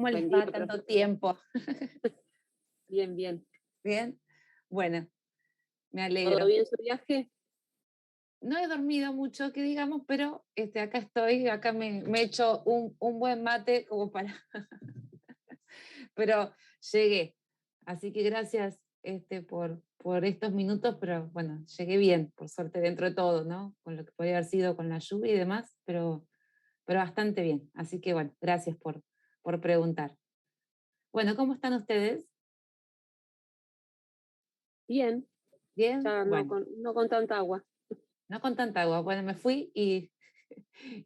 ¿Cómo les Buen día, va tanto profesora. tiempo? Bien, bien. ¿Bien? Bueno, me ¿Todo alegro. bien su viaje? No he dormido mucho, que digamos, pero acá estoy, acá me he hecho un buen mate como para, pero llegué. Así que gracias por estos minutos, pero bueno, llegué bien, por suerte dentro de todo, ¿no? Con lo que podía haber sido con la lluvia y demás, pero bastante bien. Así que bueno, gracias por preguntar. Bueno, ¿cómo están ustedes? Bien, ¿Bien? ya Bueno. no con tanta agua. No con tanta agua. Bueno, me fui y,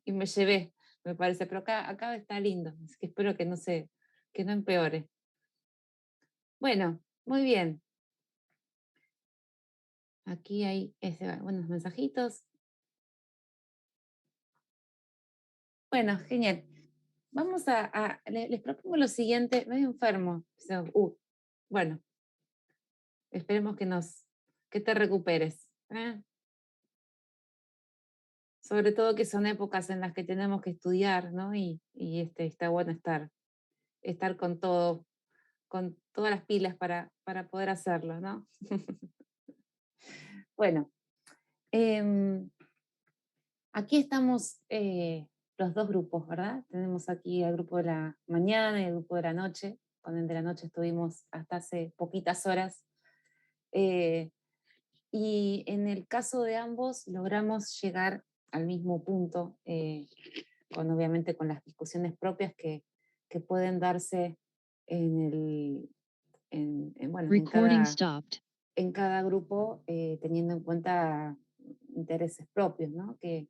y me llevé, me parece, pero acá está lindo, así que espero que que no empeore. Bueno, muy bien. Aquí hay buenos mensajitos. Bueno, genial. Vamos les propongo lo siguiente, medio enfermo. Bueno, esperemos que te recuperes. ¿Eh? Sobre todo que son épocas en las que tenemos que estudiar, ¿no? Y está bueno estar con todas las pilas para poder hacerlo, ¿no? Bueno, em, aquí estamos los dos grupos, ¿verdad? Tenemos aquí el grupo de la mañana y el grupo de la noche. Con el de la noche estuvimos hasta hace poquitas horas. eh, y en el caso de ambos logramos llegar al mismo punto, obviamente con las discusiones propias que pueden darse en el, bueno, Recording stopped. en cada grupo, teniendo en cuenta intereses propios, ¿no? Que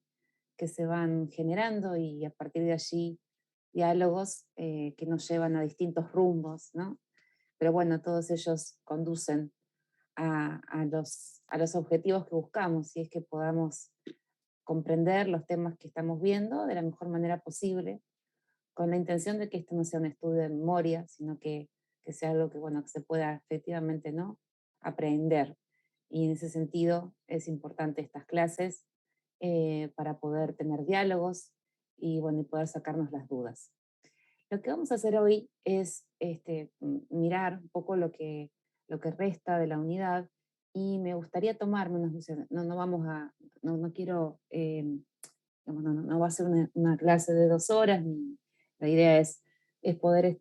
se van generando y a partir de allí diálogos que nos llevan a distintos rumbos, ¿no? Pero bueno, todos ellos conducen a los objetivos que buscamos, y es que podamos comprender los temas que estamos viendo de la mejor manera posible, con la intención de que esto no sea un estudio de memoria, sino que sea algo que, bueno, que se pueda efectivamente, ¿no? Aprender. Y en ese sentido es importante estas clases para poder tener diálogos y, bueno, y poder sacarnos las dudas. Lo que vamos a hacer hoy es mirar un poco lo que resta de la unidad, y me gustaría tomarme, no vamos a, no quiero, digamos, no va a ser una clase de 2 horas, la idea es poder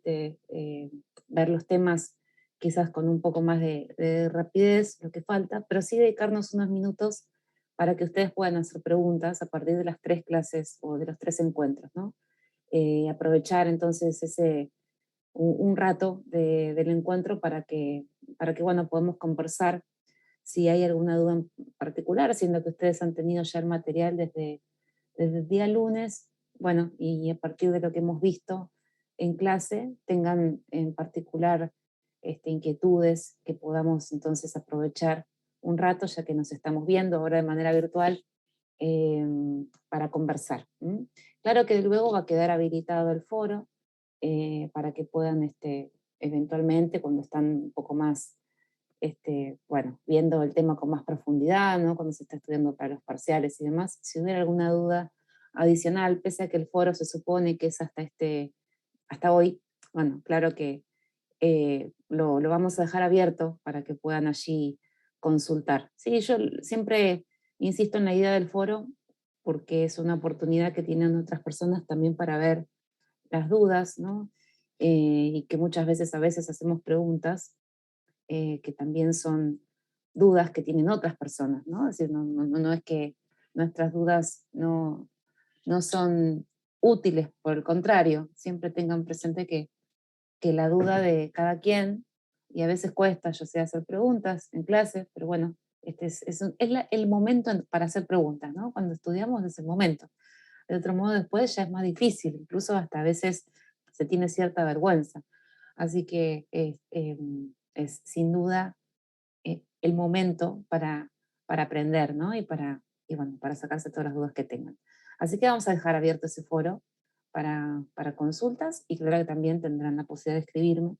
ver los temas quizás con un poco más de rapidez, lo que falta, pero sí dedicarnos unos minutos para que ustedes puedan hacer preguntas a partir de las 3 clases o de los 3 encuentros, ¿no? Aprovechar entonces un rato del encuentro para que, bueno, podamos conversar si hay alguna duda en particular, siendo que ustedes han tenido ya el material desde el día lunes, bueno, y a partir de lo que hemos visto en clase, tengan en particular inquietudes que podamos entonces aprovechar un rato, ya que nos estamos viendo ahora de manera virtual, eh, para conversar. Claro que luego va a quedar habilitado el foro para que puedan eventualmente, cuando están un poco más bueno, viendo el tema con más profundidad, ¿no? Cuando se está estudiando para los parciales y demás, si hubiera alguna duda adicional, pese a que el foro se supone que es hasta hoy, bueno, claro que lo vamos a dejar abierto para que puedan allí consultar. Sí, yo siempre insisto en la idea del foro porque es una oportunidad que tienen otras personas también para ver las dudas, ¿no? Y que muchas a veces hacemos preguntas que también son dudas que tienen otras personas, ¿no? Es decir, no es que nuestras dudas no son útiles, por el contrario, siempre tengan presente que la duda de cada quien, y a veces cuesta, yo sé, hacer preguntas en clase, pero bueno, el momento para hacer preguntas, ¿no? Cuando estudiamos es el momento. De otro modo, después ya es más difícil, incluso hasta a veces se tiene cierta vergüenza. Así que es sin duda el momento para aprender, ¿no? Y bueno, para sacarse todas las dudas que tengan. Así que vamos a dejar abierto ese foro para consultas, y claro que también tendrán la posibilidad de escribirme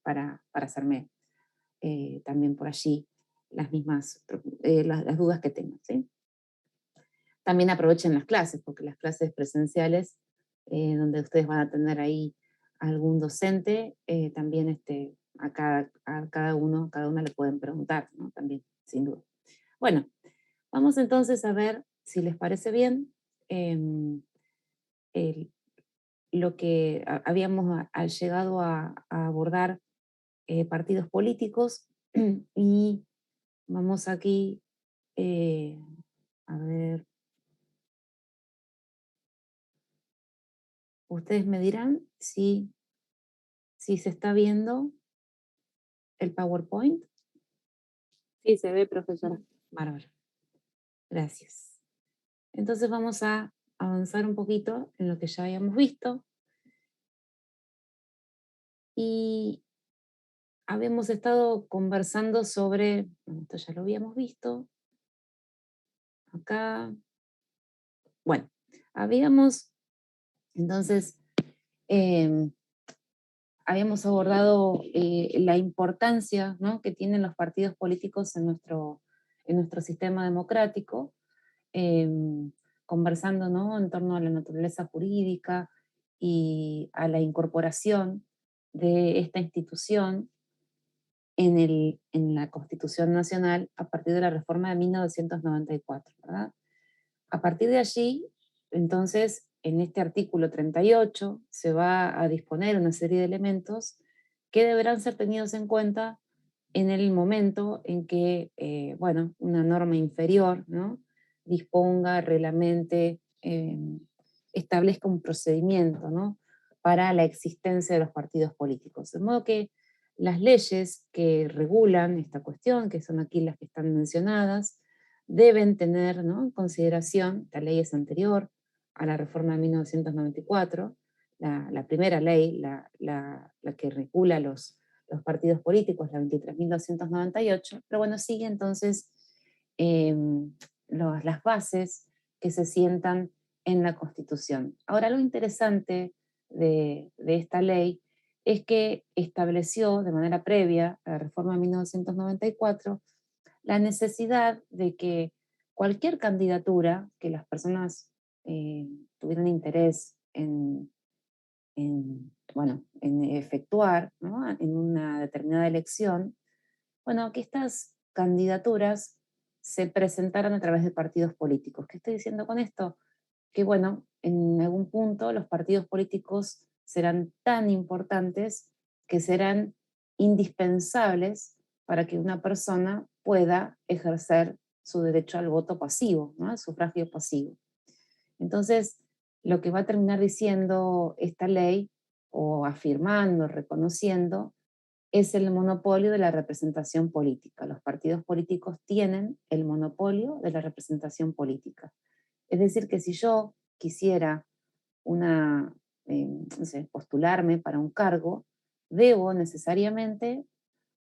para hacerme también por allí las dudas que tengan, ¿sí? También aprovechen las clases, porque las clases presenciales, donde ustedes van a tener ahí algún docente, también cada una le pueden preguntar, ¿no? También, sin duda. Bueno, vamos entonces a ver si les parece bien em, el- lo que habíamos llegado a abordar partidos políticos y vamos aquí eh, a ver, ustedes me dirán si se está viendo el PowerPoint. Sí, se ve, profesora. Bárbaro, gracias. Entonces vamos a avanzar un poquito en lo que ya habíamos visto y habíamos estado conversando sobre, bueno, esto ya lo habíamos visto, acá, bueno, habíamos entonces, em, habíamos abordado la importancia, ¿no?, que tienen los partidos políticos en nuestro sistema democrático, em, conversando, ¿no?, en torno a la naturaleza jurídica y a la incorporación de esta institución en la Constitución Nacional a partir de la reforma de 1994, ¿verdad? A partir de allí, entonces, en este artículo 38 se va a disponer una serie de elementos que deberán ser tenidos en cuenta en el momento en que, bueno, una norma inferior, ¿no?, disponga, reglamente, establezca un procedimiento, ¿no?, para la existencia de los partidos políticos. De modo que las leyes que regulan esta cuestión, que son aquí las que están mencionadas, deben tener, ¿no?, en consideración, la ley es anterior a la reforma de 1994, la primera ley, la que regula los partidos políticos, la 23.298, pero bueno, sigue entonces las bases que se sientan en la Constitución. Ahora, lo interesante de esta ley es que estableció de manera previa a la reforma de 1994 la necesidad de que cualquier candidatura que las personas tuvieran interés bueno, en efectuar, ¿no?, en una determinada elección, bueno, que estas candidaturas se presentaran a través de partidos políticos. ¿Qué estoy diciendo con esto? Que bueno, en algún punto los partidos políticos serán tan importantes que serán indispensables para que una persona pueda ejercer su derecho al voto pasivo, ¿no?, al sufragio pasivo. Entonces, lo que va a terminar diciendo esta ley, o afirmando, reconociendo, es el monopolio de la representación política. Los partidos políticos tienen el monopolio de la representación política. Es decir, que si yo quisiera no sé, postularme para un cargo, debo necesariamente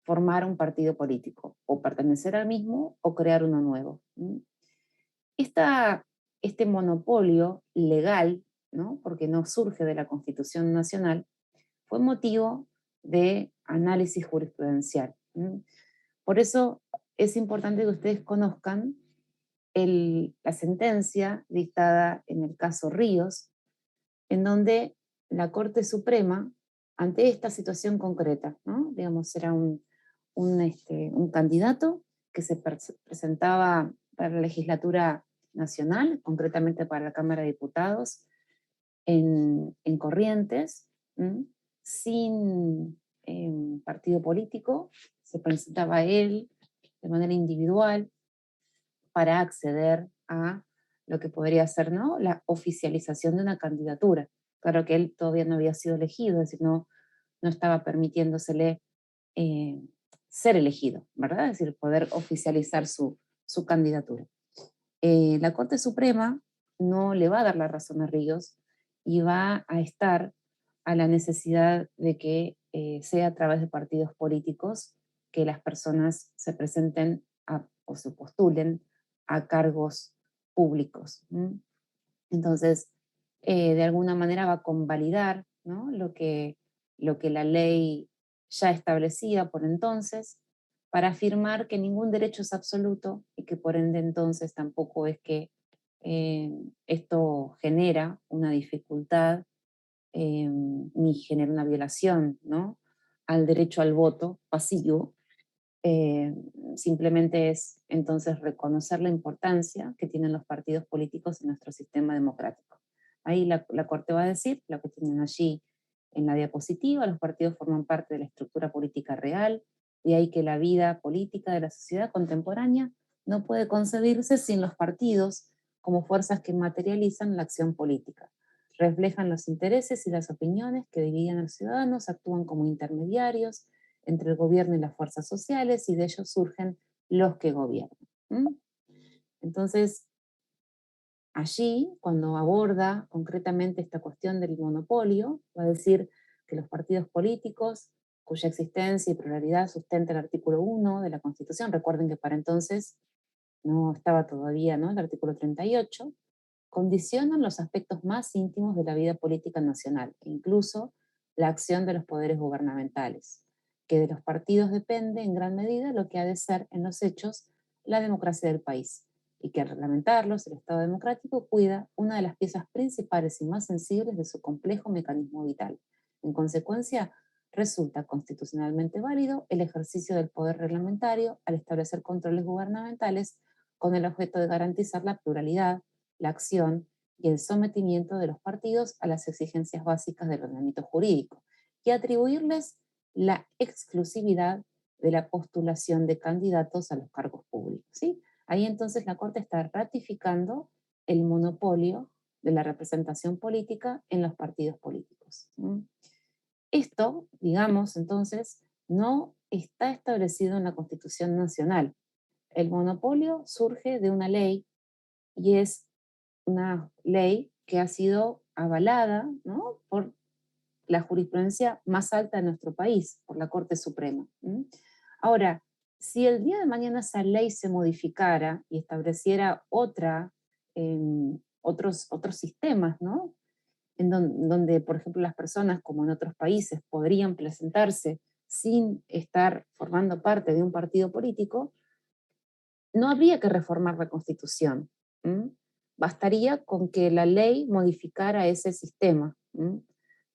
formar un partido político, o pertenecer al mismo o crear uno nuevo. Esta, este monopolio legal, ¿no?, porque no surge de la Constitución Nacional, fue motivo de análisis jurisprudencial. Por eso es importante que ustedes conozcan la sentencia dictada en el caso Ríos, en donde la Corte Suprema, ante esta situación concreta, ¿no?, digamos, era un candidato que se presentaba para la legislatura nacional, concretamente para la Cámara de Diputados, en Corrientes, ¿m?, sin partido político, se presentaba él de manera individual para acceder a lo que podría ser, ¿no?, la oficialización de una candidatura. Claro que él todavía no había sido elegido, es decir, no estaba permitiéndosele eh, ser elegido, ¿verdad? Es decir, poder oficializar su candidatura. La Corte Suprema no le va a dar la razón a Ríos y va a estar a la necesidad de que sea a través de partidos políticos que las personas se presenten o se postulen a cargos públicos. Entonces, de alguna manera va a convalidar, ¿no?, lo que la ley ya establecía por entonces, para afirmar que ningún derecho es absoluto y que por ende entonces tampoco es que esto genera una dificultad ni genera una violación, ¿no?, al derecho al voto pasivo. Simplemente es entonces reconocer la importancia que tienen los partidos políticos en nuestro sistema democrático. Ahí la Corte va a decir lo que tienen allí en la diapositiva: los partidos forman parte de la estructura política real, y ahí que la vida política de la sociedad contemporánea no puede concebirse sin los partidos como fuerzas que materializan la acción política. Reflejan los intereses y las opiniones que dividen a los ciudadanos, actúan como intermediarios entre el gobierno y las fuerzas sociales, y de ellos surgen los que gobiernan. ¿Mm? Entonces, allí, cuando aborda concretamente esta cuestión del monopolio, va a decir que los partidos políticos, cuya existencia y pluralidad sustenta el artículo 1 de la Constitución, recuerden que para entonces no estaba todavía, ¿no?, el artículo 38, condicionan los aspectos más íntimos de la vida política nacional, incluso la acción de los poderes gubernamentales, que de los partidos depende en gran medida lo que ha de ser en los hechos la democracia del país, y que al reglamentarlos el Estado democrático cuida una de las piezas principales y más sensibles de su complejo mecanismo vital. En consecuencia, resulta constitucionalmente válido el ejercicio del poder reglamentario al establecer controles gubernamentales con el objeto de garantizar la pluralidad, la acción y el sometimiento de los partidos a las exigencias básicas del ordenamiento jurídico, y atribuirles la exclusividad de la postulación de candidatos a los cargos públicos, ¿sí? Ahí entonces la Corte está ratificando el monopolio de la representación política en los partidos políticos. Esto, digamos, entonces, no está establecido en la Constitución Nacional. El monopolio surge de una ley, y es una ley que ha sido avalada, ¿no?, por la jurisprudencia más alta de nuestro país, por la Corte Suprema. Ahora, si el día de mañana esa ley se modificara y estableciera otros sistemas, ¿no?, donde, por ejemplo, las personas, como en otros países, podrían presentarse sin estar formando parte de un partido político, no habría que reformar la Constitución. Bastaría con que la ley modificara ese sistema.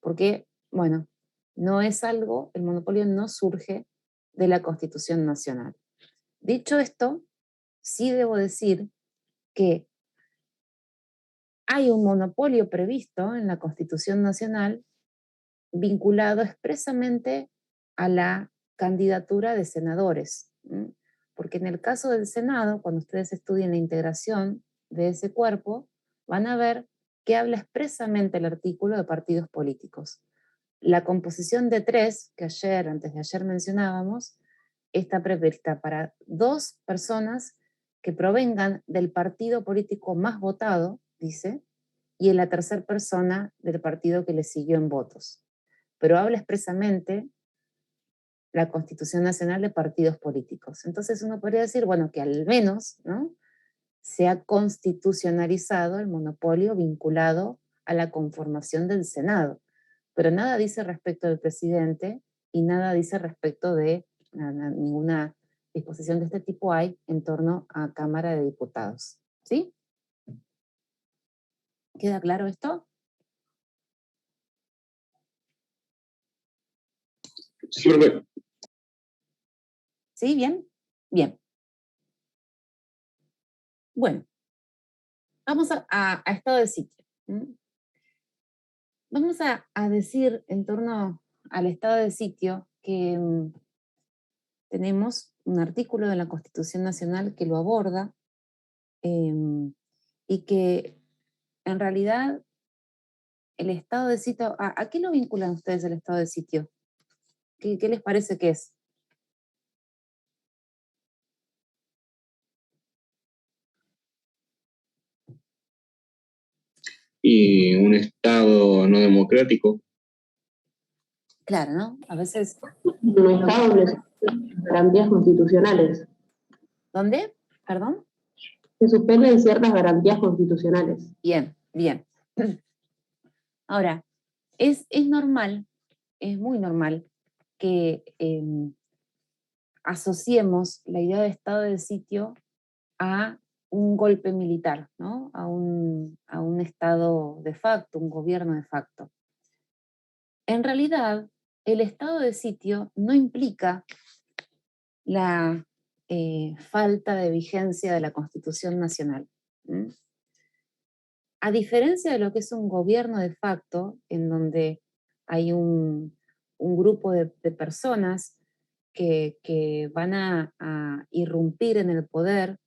Porque, bueno, no es algo, el monopolio no surge de la Constitución Nacional. Dicho esto, sí debo decir que hay un monopolio previsto en la Constitución Nacional vinculado expresamente a la candidatura de senadores. Porque en el caso del Senado, cuando ustedes estudien la integración de ese cuerpo, van a ver que habla expresamente el artículo de partidos políticos. La composición de 3, que antes de ayer mencionábamos, está prevista para 2 personas que provengan del partido político más votado, dice, y en la tercera persona del partido que le siguió en votos. Pero habla expresamente la Constitución Nacional de partidos políticos. Entonces uno podría decir, bueno, que al menos, ¿no?, se ha constitucionalizado el monopolio vinculado a la conformación del Senado, pero nada dice respecto del presidente y nada dice respecto de ninguna disposición de este tipo hay en torno a Cámara de Diputados. ¿Sí? ¿Queda claro esto? Sí, profe. ¿Sí? ¿Bien? Bien. Bueno, vamos a estado de sitio. Vamos a decir en torno al estado de sitio que tenemos un artículo de la Constitución Nacional que lo aborda, y que en realidad el estado de sitio, ¿a qué lo vinculan ustedes el estado de sitio? ¿Qué les parece que es? Y un Estado no democrático. Claro, ¿no? A veces... Un Estado donde se suspenden garantías constitucionales. ¿Dónde? ¿Perdón? Se suspenden ciertas garantías constitucionales. Bien, bien. Ahora, es normal, es muy normal que asociemos la idea de estado de sitio a un golpe militar, ¿no?, a un estado de facto, un gobierno de facto. En realidad, el estado de sitio no implica la falta de vigencia de la Constitución Nacional. ¿Mm? A diferencia de lo que es un gobierno de facto, en donde hay un grupo de personas que van a irrumpir en el poder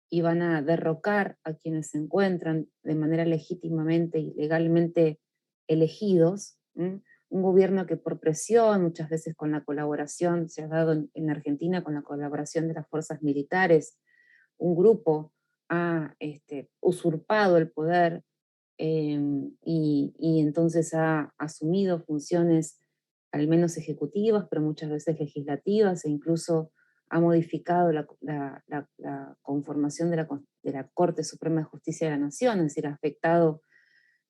y van a derrocar a quienes se encuentran de manera legítimamente y legalmente elegidos. ¿M? Un gobierno que por presión, muchas veces con la colaboración, se ha dado en Argentina con la colaboración de las fuerzas militares, un grupo ha usurpado el poder y entonces ha asumido funciones al menos ejecutivas, pero muchas veces legislativas, e incluso ha modificado la conformación de la Corte Suprema de Justicia de la Nación, es decir, ha afectado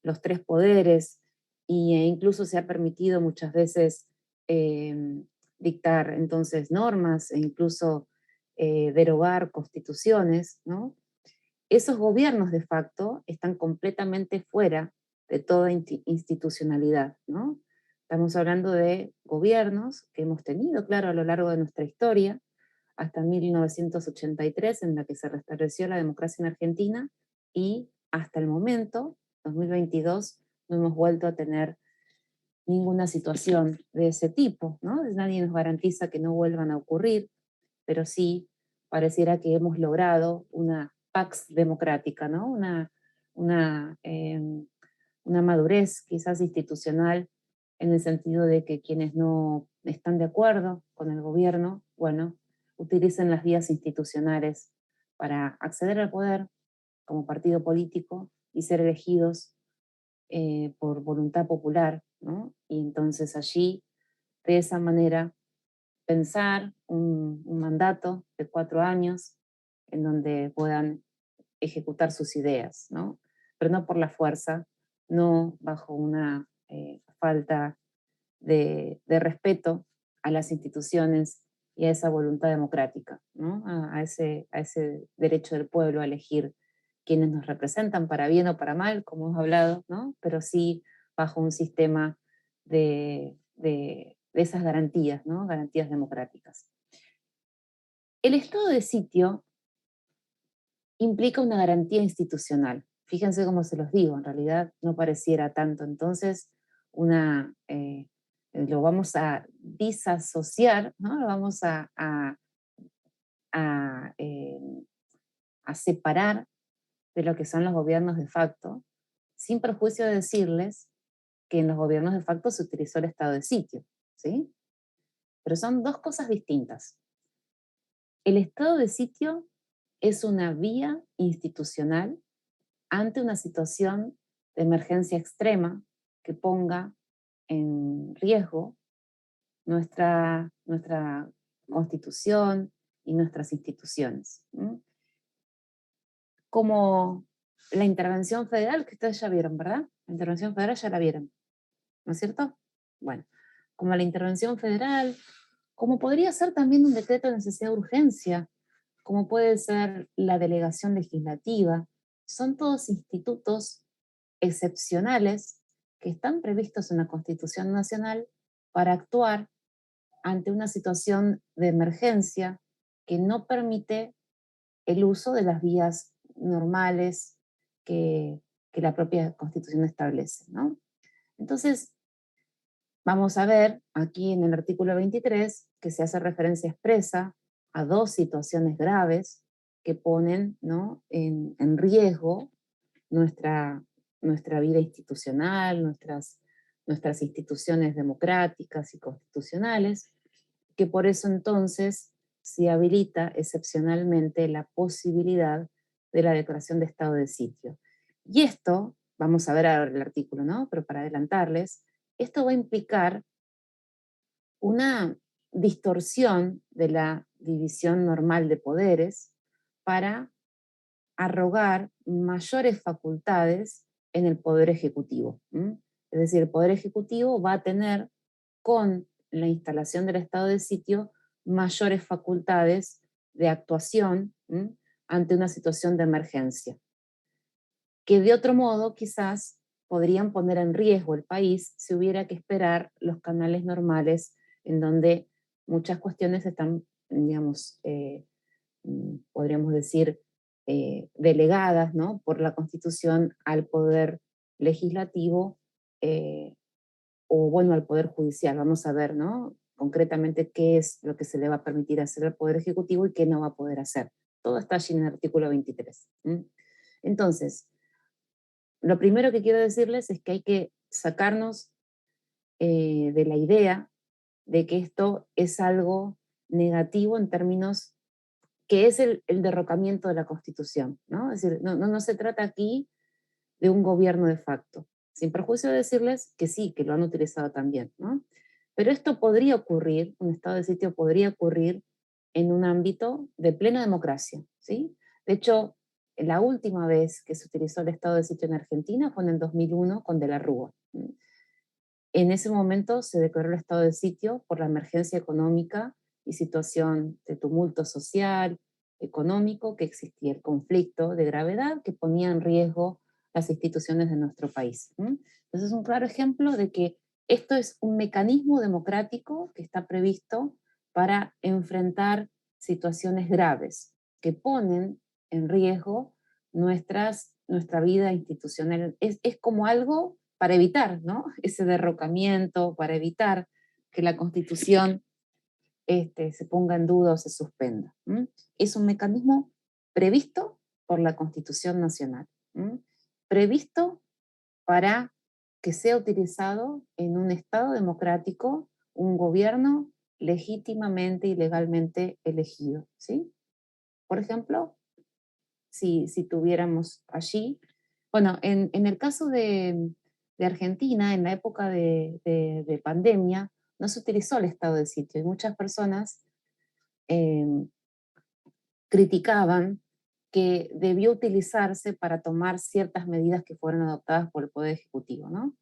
los tres poderes e incluso se ha permitido muchas veces dictar entonces normas e incluso derogar constituciones, ¿no? Esos gobiernos de facto están completamente fuera de toda institucionalidad, ¿no? Estamos hablando de gobiernos que hemos tenido, claro, a lo largo de nuestra historia, hasta 1983, en la que se restableció la democracia en Argentina, y hasta el momento, 2022, no hemos vuelto a tener ninguna situación de ese tipo, ¿no? Nadie nos garantiza que no vuelvan a ocurrir, pero sí pareciera que hemos logrado una pax democrática, ¿no? Una madurez quizás institucional en el sentido de que quienes no están de acuerdo con el gobierno, bueno, utilicen las vías institucionales para acceder al poder como partido político y ser elegidos por voluntad popular, ¿no? Y entonces allí, de esa manera, pensar un mandato de 4 años en donde puedan ejecutar sus ideas, ¿no? Pero no por la fuerza, no bajo una falta de respeto a las instituciones y a esa voluntad democrática, ¿no? A ese derecho del pueblo a elegir quienes nos representan para bien o para mal, como hemos hablado, ¿no? Pero sí bajo un sistema de esas garantías, ¿no? Garantías democráticas. El estado de sitio implica una garantía institucional. Fíjense cómo se los digo, en realidad no pareciera tanto. Entonces, lo vamos a disasociar, ¿no? Lo vamos a, eh, a separar de lo que son los gobiernos de facto, sin perjuicio de decirles que en los gobiernos de facto se utilizó el estado de sitio, ¿sí? Pero son dos cosas distintas. El estado de sitio es una vía institucional ante una situación de emergencia extrema que ponga en riesgo nuestra constitución y nuestras instituciones. ¿M? Como la intervención federal, que ustedes ya vieron, ¿verdad? La intervención federal ya la vieron, ¿no es cierto? Bueno, como la intervención federal, como podría ser también un decreto de necesidad de urgencia, como puede ser la delegación legislativa, son todos institutos excepcionales que están previstos en la Constitución Nacional para actuar ante una situación de emergencia que no permite el uso de las vías normales que la propia Constitución establece, ¿no? Entonces, vamos a ver aquí en el artículo 23 que se hace referencia expresa a dos situaciones graves que ponen, ¿no? en riesgo nuestra vida institucional, nuestras instituciones democráticas y constitucionales, que por eso entonces se habilita excepcionalmente la posibilidad de la declaración de estado de sitio. Y esto, vamos a ver ahora el artículo, ¿no? Pero para adelantarles, esto va a implicar una distorsión de la división normal de poderes para arrogar mayores facultades en el Poder Ejecutivo. ¿M? Es decir, el Poder Ejecutivo va a tener, con la instalación del estado de sitio, mayores facultades de actuación, ¿m?, ante una situación de emergencia, que de otro modo quizás podrían poner en riesgo el país si hubiera que esperar los canales normales en donde muchas cuestiones están, digamos, podríamos decir, delegadas, ¿no?, por la Constitución al Poder Legislativo, o bueno, al Poder Judicial. Vamos a ver, ¿no?, concretamente qué es lo que se le va a permitir hacer al Poder Ejecutivo y qué no va a poder hacer. Todo está allí en el artículo 23. Entonces, lo primero que quiero decirles es que hay que sacarnos de la idea de que esto es algo negativo en términos que es el derrocamiento de la Constitución, ¿no? Es decir, no se trata aquí de un gobierno de facto, sin perjuicio de decirles que sí, que lo han utilizado también, ¿no? Pero esto podría ocurrir, un estado de sitio podría ocurrir en un ámbito de plena democracia, ¿sí? De hecho, la última vez que se utilizó el estado de sitio en Argentina fue en el 2001 con De la Rúa. En ese momento se declaró el estado de sitio por la emergencia económica y situación de tumulto social, económico, que existía, el conflicto de gravedad que ponía en riesgo las instituciones de nuestro país. Entonces es un claro ejemplo de que esto es un mecanismo democrático que está previsto para enfrentar situaciones graves que ponen en riesgo nuestra vida institucional. Es como algo para evitar, ¿no?, ese derrocamiento, para evitar que la Constitución se ponga en duda o se suspenda. Es un mecanismo previsto por la Constitución Nacional, previsto para que sea utilizado en un Estado democrático, un gobierno legítimamente y legalmente elegido, ¿sí? Por ejemplo, si tuviéramos allí, bueno, en el caso de Argentina, en la época de pandemia, no se utilizó el estado de sitio y muchas personas criticaban que debió utilizarse para tomar ciertas medidas que fueron adoptadas por el Poder Ejecutivo, ¿no?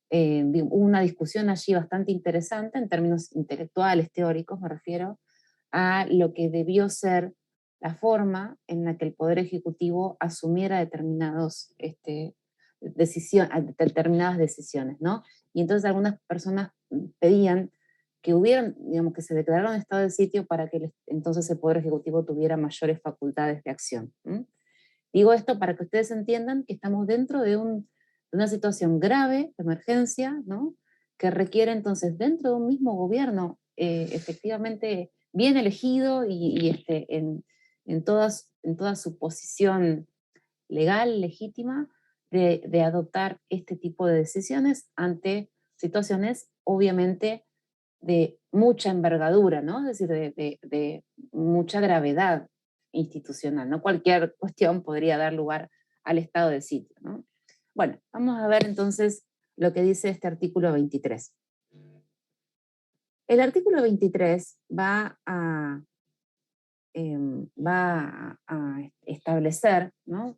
Hubo una discusión allí bastante interesante en términos intelectuales, teóricos, me refiero, a lo que debió ser la forma en la que el Poder Ejecutivo asumiera determinadas decisiones, ¿no? Y entonces algunas personas pedían que digamos, que se declarara un estado de sitio para que entonces el Poder Ejecutivo tuviera mayores facultades de acción. Digo esto para que ustedes entiendan que estamos dentro de una situación grave, de emergencia, ¿no?, que requiere entonces dentro de un mismo gobierno efectivamente bien elegido en toda su posición legal, legítima, de adoptar este tipo de decisiones ante situaciones obviamente de mucha envergadura, ¿no? Es decir, de mucha gravedad institucional. No cualquier cuestión podría dar lugar al estado de sitio, ¿no? Bueno, vamos a ver entonces lo que dice este artículo 23. El artículo 23 va a establecer, ¿no?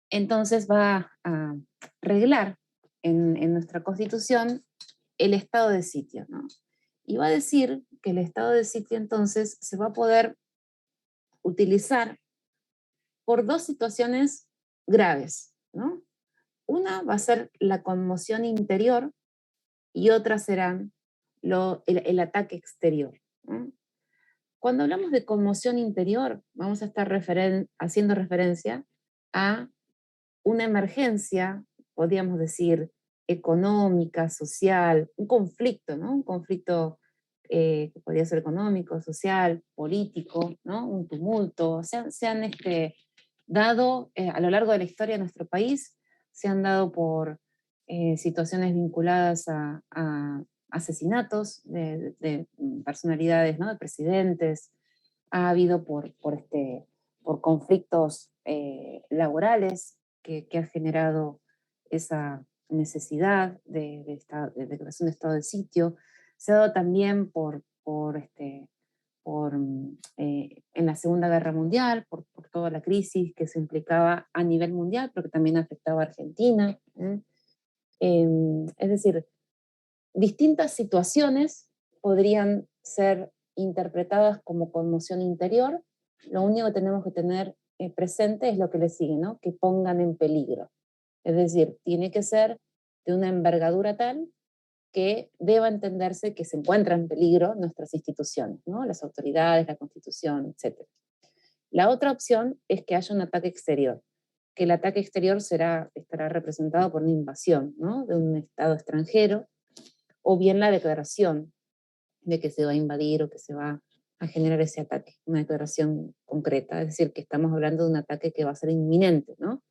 Entonces va a reglar en nuestra Constitución el estado de sitio, ¿no? Y va a decir que el estado de sitio entonces se va a poder utilizar por dos situaciones graves, ¿no? Una va a ser la conmoción interior y otra serán el ataque exterior, ¿no? Cuando hablamos de conmoción interior, vamos a estar haciendo referencia a una emergencia, podríamos decir, económica, social, un conflicto, ¿no? Un conflicto que podría ser económico, social, político, ¿no? Un tumulto. Se han dado a lo largo de la historia de nuestro país, se han dado por situaciones vinculadas a asesinatos de personalidades, ¿no?, de presidentes, ha habido por conflictos laborales que ha generado esa necesidad de creación de estado de sitio. Se ha dado también en la Segunda Guerra Mundial, por toda la crisis que se implicaba a nivel mundial, pero que también afectaba a Argentina. Es decir, distintas situaciones podrían ser interpretadas como conmoción interior. Lo único que tenemos que tener presente es lo que le sigue, ¿no?, que pongan en peligro. Es decir, tiene que ser de una envergadura tal que deba entenderse que se encuentran en peligro nuestras instituciones, ¿no? Las autoridades, la Constitución, etc. La otra opción es que haya un ataque exterior, que el ataque exterior estará representado por una invasión, ¿no? De un Estado extranjero, o bien la declaración de que se va a invadir o que se va a generar ese ataque, una declaración concreta, es decir, que estamos hablando de un ataque que va a ser inminente, ¿no?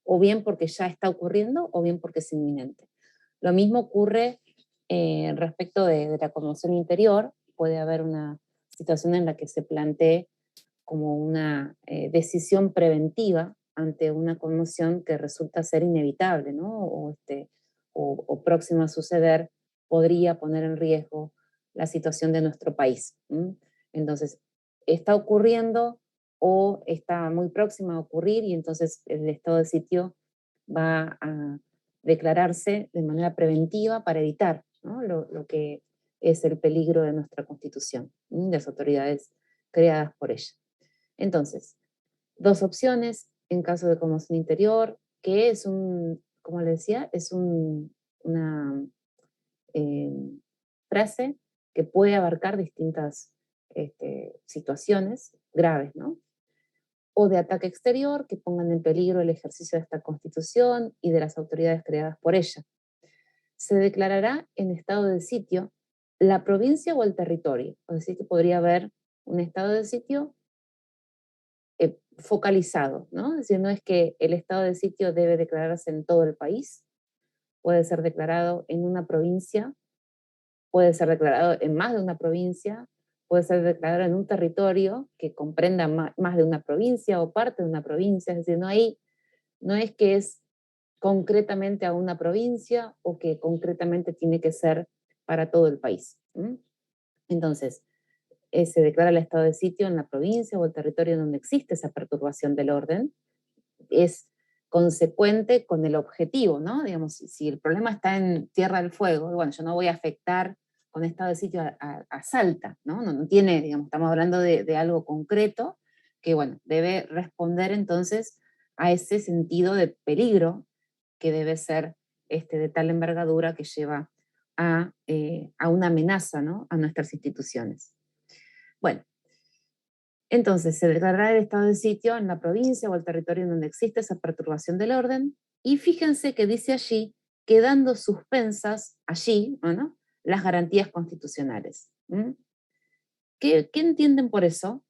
O bien porque ya está ocurriendo, o bien porque es inminente. Lo mismo ocurre respecto de la conmoción interior. Puede haber una situación en la que se plantee como una decisión preventiva ante una conmoción que resulta ser inevitable, ¿no? O próxima a suceder, podría poner en riesgo la situación de nuestro país. Entonces, está ocurriendo o está muy próxima a ocurrir, y entonces el estado de sitio va a declararse de manera preventiva para evitar, ¿no? lo que es el peligro de nuestra Constitución, de las autoridades creadas por ella. Entonces, dos opciones en caso de conmoción interior, que es como le decía, es una eh, frase que puede abarcar distintas situaciones graves, ¿no? O de ataque exterior, que pongan en peligro el ejercicio de esta Constitución y de las autoridades creadas por ella. Se declarará en estado de sitio la provincia o el territorio, es decir, que podría haber un estado de sitio focalizado, ¿no? Es decir, no es que el estado de sitio debe declararse en todo el país, puede ser declarado en una provincia, puede ser declarado en más de una provincia, puede ser declarado en un territorio que comprenda más de una provincia o parte de una provincia, es decir, no es que es concretamente a una provincia o que concretamente tiene que ser para todo el país. Entonces, se declara el estado de sitio en la provincia o el territorio donde existe esa perturbación del orden, es consecuente con el objetivo, ¿no? Digamos, si el problema está en Tierra del Fuego, bueno, yo no voy a afectar con estado de sitio a Salta, ¿no? No tiene, digamos, estamos hablando de algo concreto que, bueno, debe responder entonces a ese sentido de peligro que debe ser de tal envergadura que lleva a una amenaza, ¿no? A nuestras instituciones. Bueno, entonces se declarará el estado de sitio en la provincia o el territorio en donde existe esa perturbación del orden, y fíjense que dice allí, quedando suspensas allí, ¿no?, las garantías constitucionales. ¿Qué entienden por eso?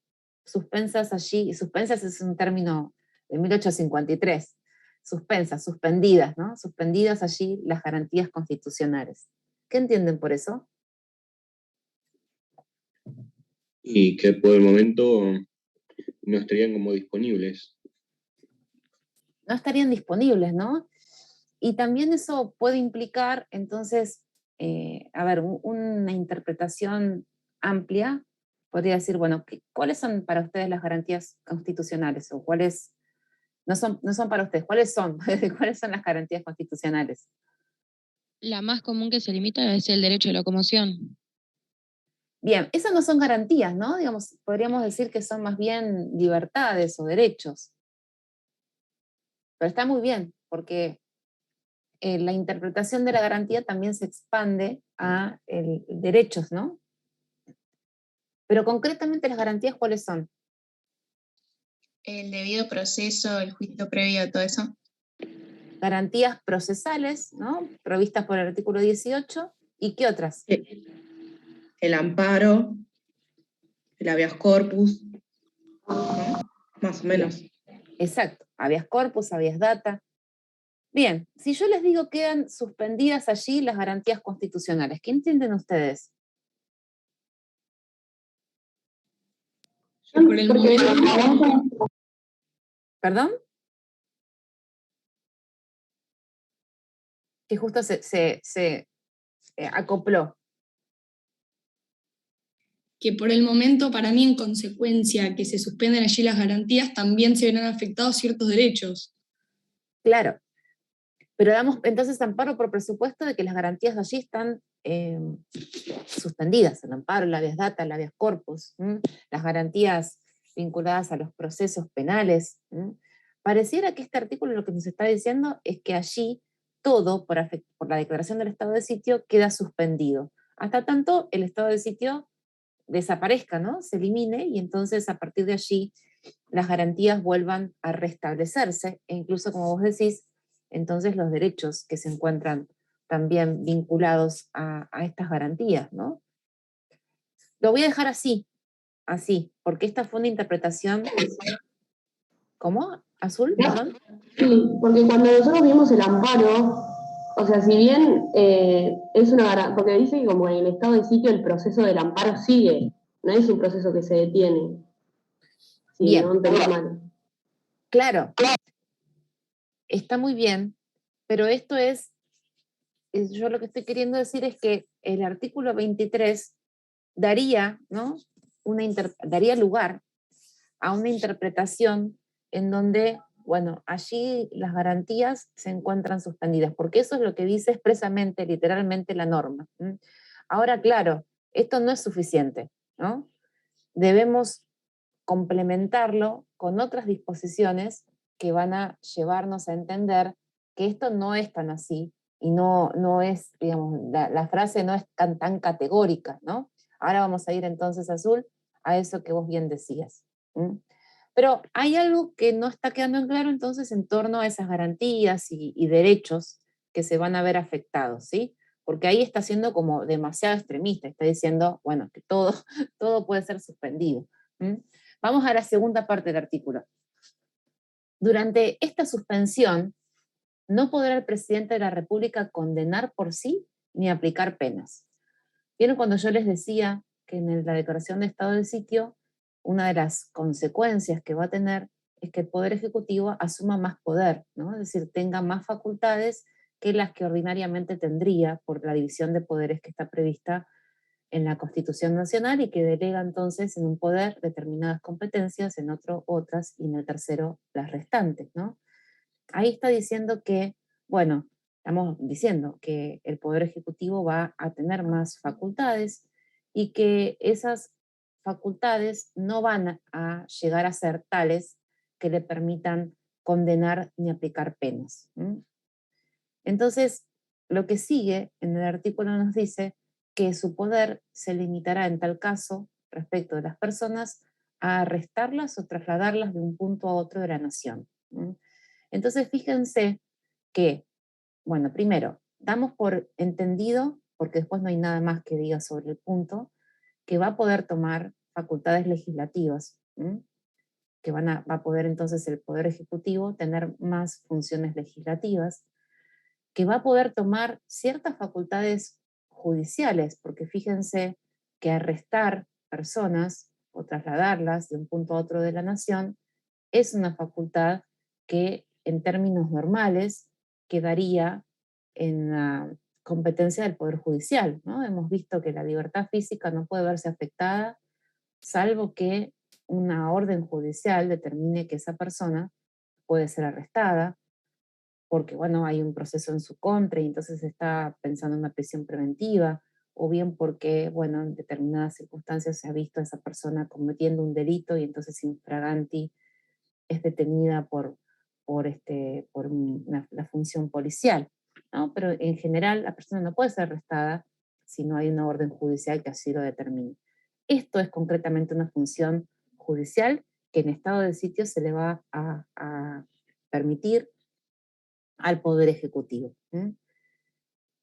Suspensas allí, y suspensas es un término de 1853, suspensas, suspendidas, ¿no? Suspendidas allí las garantías constitucionales. ¿Qué entienden por eso? Y que por el momento no estarían como disponibles. No estarían disponibles, ¿no? Y también eso puede implicar, entonces, a ver, una interpretación amplia podría decir, bueno, ¿cuáles son para ustedes las garantías constitucionales? O cuáles no son para ustedes, ¿cuáles son? ¿Cuáles son las garantías constitucionales? La más común que se limita es el derecho de locomoción. Bien, esas no son garantías, ¿no? Digamos, podríamos decir que son más bien libertades o derechos. Pero está muy bien, porque la interpretación de la garantía también se expande a derechos, ¿no? Pero concretamente las garantías, ¿cuáles son? El debido proceso, el juicio previo, todo eso. Garantías procesales, ¿no? Provistas por el artículo 18. ¿Y qué otras? El amparo, el habeas corpus, ¿no? Más o menos. Bien. Exacto, habeas corpus, habeas data. Bien, si yo les digo que quedan suspendidas allí las garantías constitucionales, ¿qué entienden ustedes? Por el momento, ¿Perdón? Que justo se acopló. Que por el momento, para mí, en consecuencia que se suspenden allí las garantías, también se verán afectados ciertos derechos. Claro, pero damos entonces amparo por presupuesto de que las garantías allí están suspendidas, el amparo, el habeas data, el habeas corpus, las garantías vinculadas a los procesos penales, Pareciera que este artículo lo que nos está diciendo es que allí todo, por la declaración del estado de sitio, queda suspendido. Hasta tanto el estado de sitio desaparezca, ¿no? Se elimine, y entonces a partir de allí las garantías vuelvan a restablecerse, e incluso, como vos decís, entonces los derechos que se encuentran también vinculados a estas garantías, ¿no? Lo voy a dejar así, porque esta fue una interpretación... ¿Cómo? ¿Azul? Perdón. Sí, porque cuando nosotros vimos el amparo, o sea, si bien es una garantía, porque dice que como en el estado de sitio el proceso del amparo sigue, no es un proceso que se detiene. Sí, Bien. no entendí mal. Claro, está muy bien, pero esto yo lo que estoy queriendo decir es que el artículo 23 daría, ¿no? Daría lugar a una interpretación en donde, bueno, allí las garantías se encuentran suspendidas, porque eso es lo que dice expresamente, literalmente, la norma. Ahora, claro, esto no es suficiente, ¿no? Debemos complementarlo con otras disposiciones que van a llevarnos a entender que esto no es tan así, y no es, digamos, la frase no es tan categórica, ¿no? Ahora vamos a ir entonces, Azul, a eso que vos bien decías. Pero hay algo que no está quedando en claro entonces en torno a esas garantías y derechos que se van a ver afectados, ¿sí? Porque ahí está siendo como demasiado extremista, está diciendo, bueno, que todo, todo puede ser suspendido. Vamos a la segunda parte del artículo. Durante esta suspensión, no podrá el presidente de la República condenar por sí ni aplicar penas. ¿Vieron cuando yo les decía que en la declaración de estado de sitio, una de las consecuencias que va a tener es que el Poder Ejecutivo asuma más poder, ¿no? Es decir, tenga más facultades que las que ordinariamente tendría por la división de poderes que está prevista en la Constitución Nacional, y que delega entonces en un poder determinadas competencias, en otro otras, y en el tercero las restantes, ¿no? Ahí está diciendo que, bueno, estamos diciendo que el Poder Ejecutivo va a tener más facultades, y que esas facultades no van a llegar a ser tales que le permitan condenar ni aplicar penas. Entonces, lo que sigue en el artículo nos dice que su poder se limitará en tal caso, respecto de las personas, a arrestarlas o trasladarlas de un punto a otro de la nación. Entonces, fíjense que, bueno, primero, damos por entendido, porque después no hay nada más que diga sobre el punto, que va a poder tomar facultades legislativas, que va a poder entonces el Poder Ejecutivo tener más funciones legislativas, que va a poder tomar ciertas facultades judiciales, porque fíjense que arrestar personas o trasladarlas de un punto a otro de la nación es una facultad que en términos normales quedaría en la competencia del Poder Judicial, ¿no? Hemos visto que la libertad física no puede verse afectada, salvo que una orden judicial determine que esa persona puede ser arrestada, porque, bueno, hay un proceso en su contra y entonces se está pensando en una prisión preventiva, o bien porque, bueno, en determinadas circunstancias se ha visto a esa persona cometiendo un delito y entonces infraganti es detenida por la función policial, ¿no? Pero en general la persona no puede ser arrestada si no hay una orden judicial que así lo determine. Esto es concretamente una función judicial que en estado de sitio se le va a permitir al Poder Ejecutivo.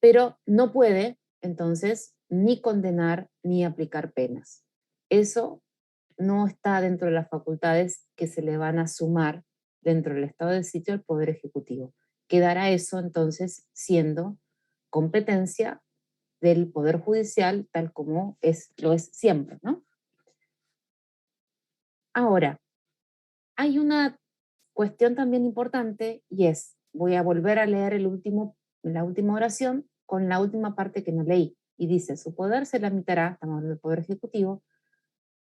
Pero no puede, entonces, ni condenar ni aplicar penas. Eso no está dentro de las facultades que se le van a sumar dentro del estado de sitio al Poder Ejecutivo. Quedará eso entonces siendo competencia del Poder Judicial, tal como lo es siempre, ¿no? Ahora, hay una cuestión también importante, y voy a volver a leer la última oración con la última parte que no leí, y dice: su poder se limitará, estamos hablando del Poder Ejecutivo,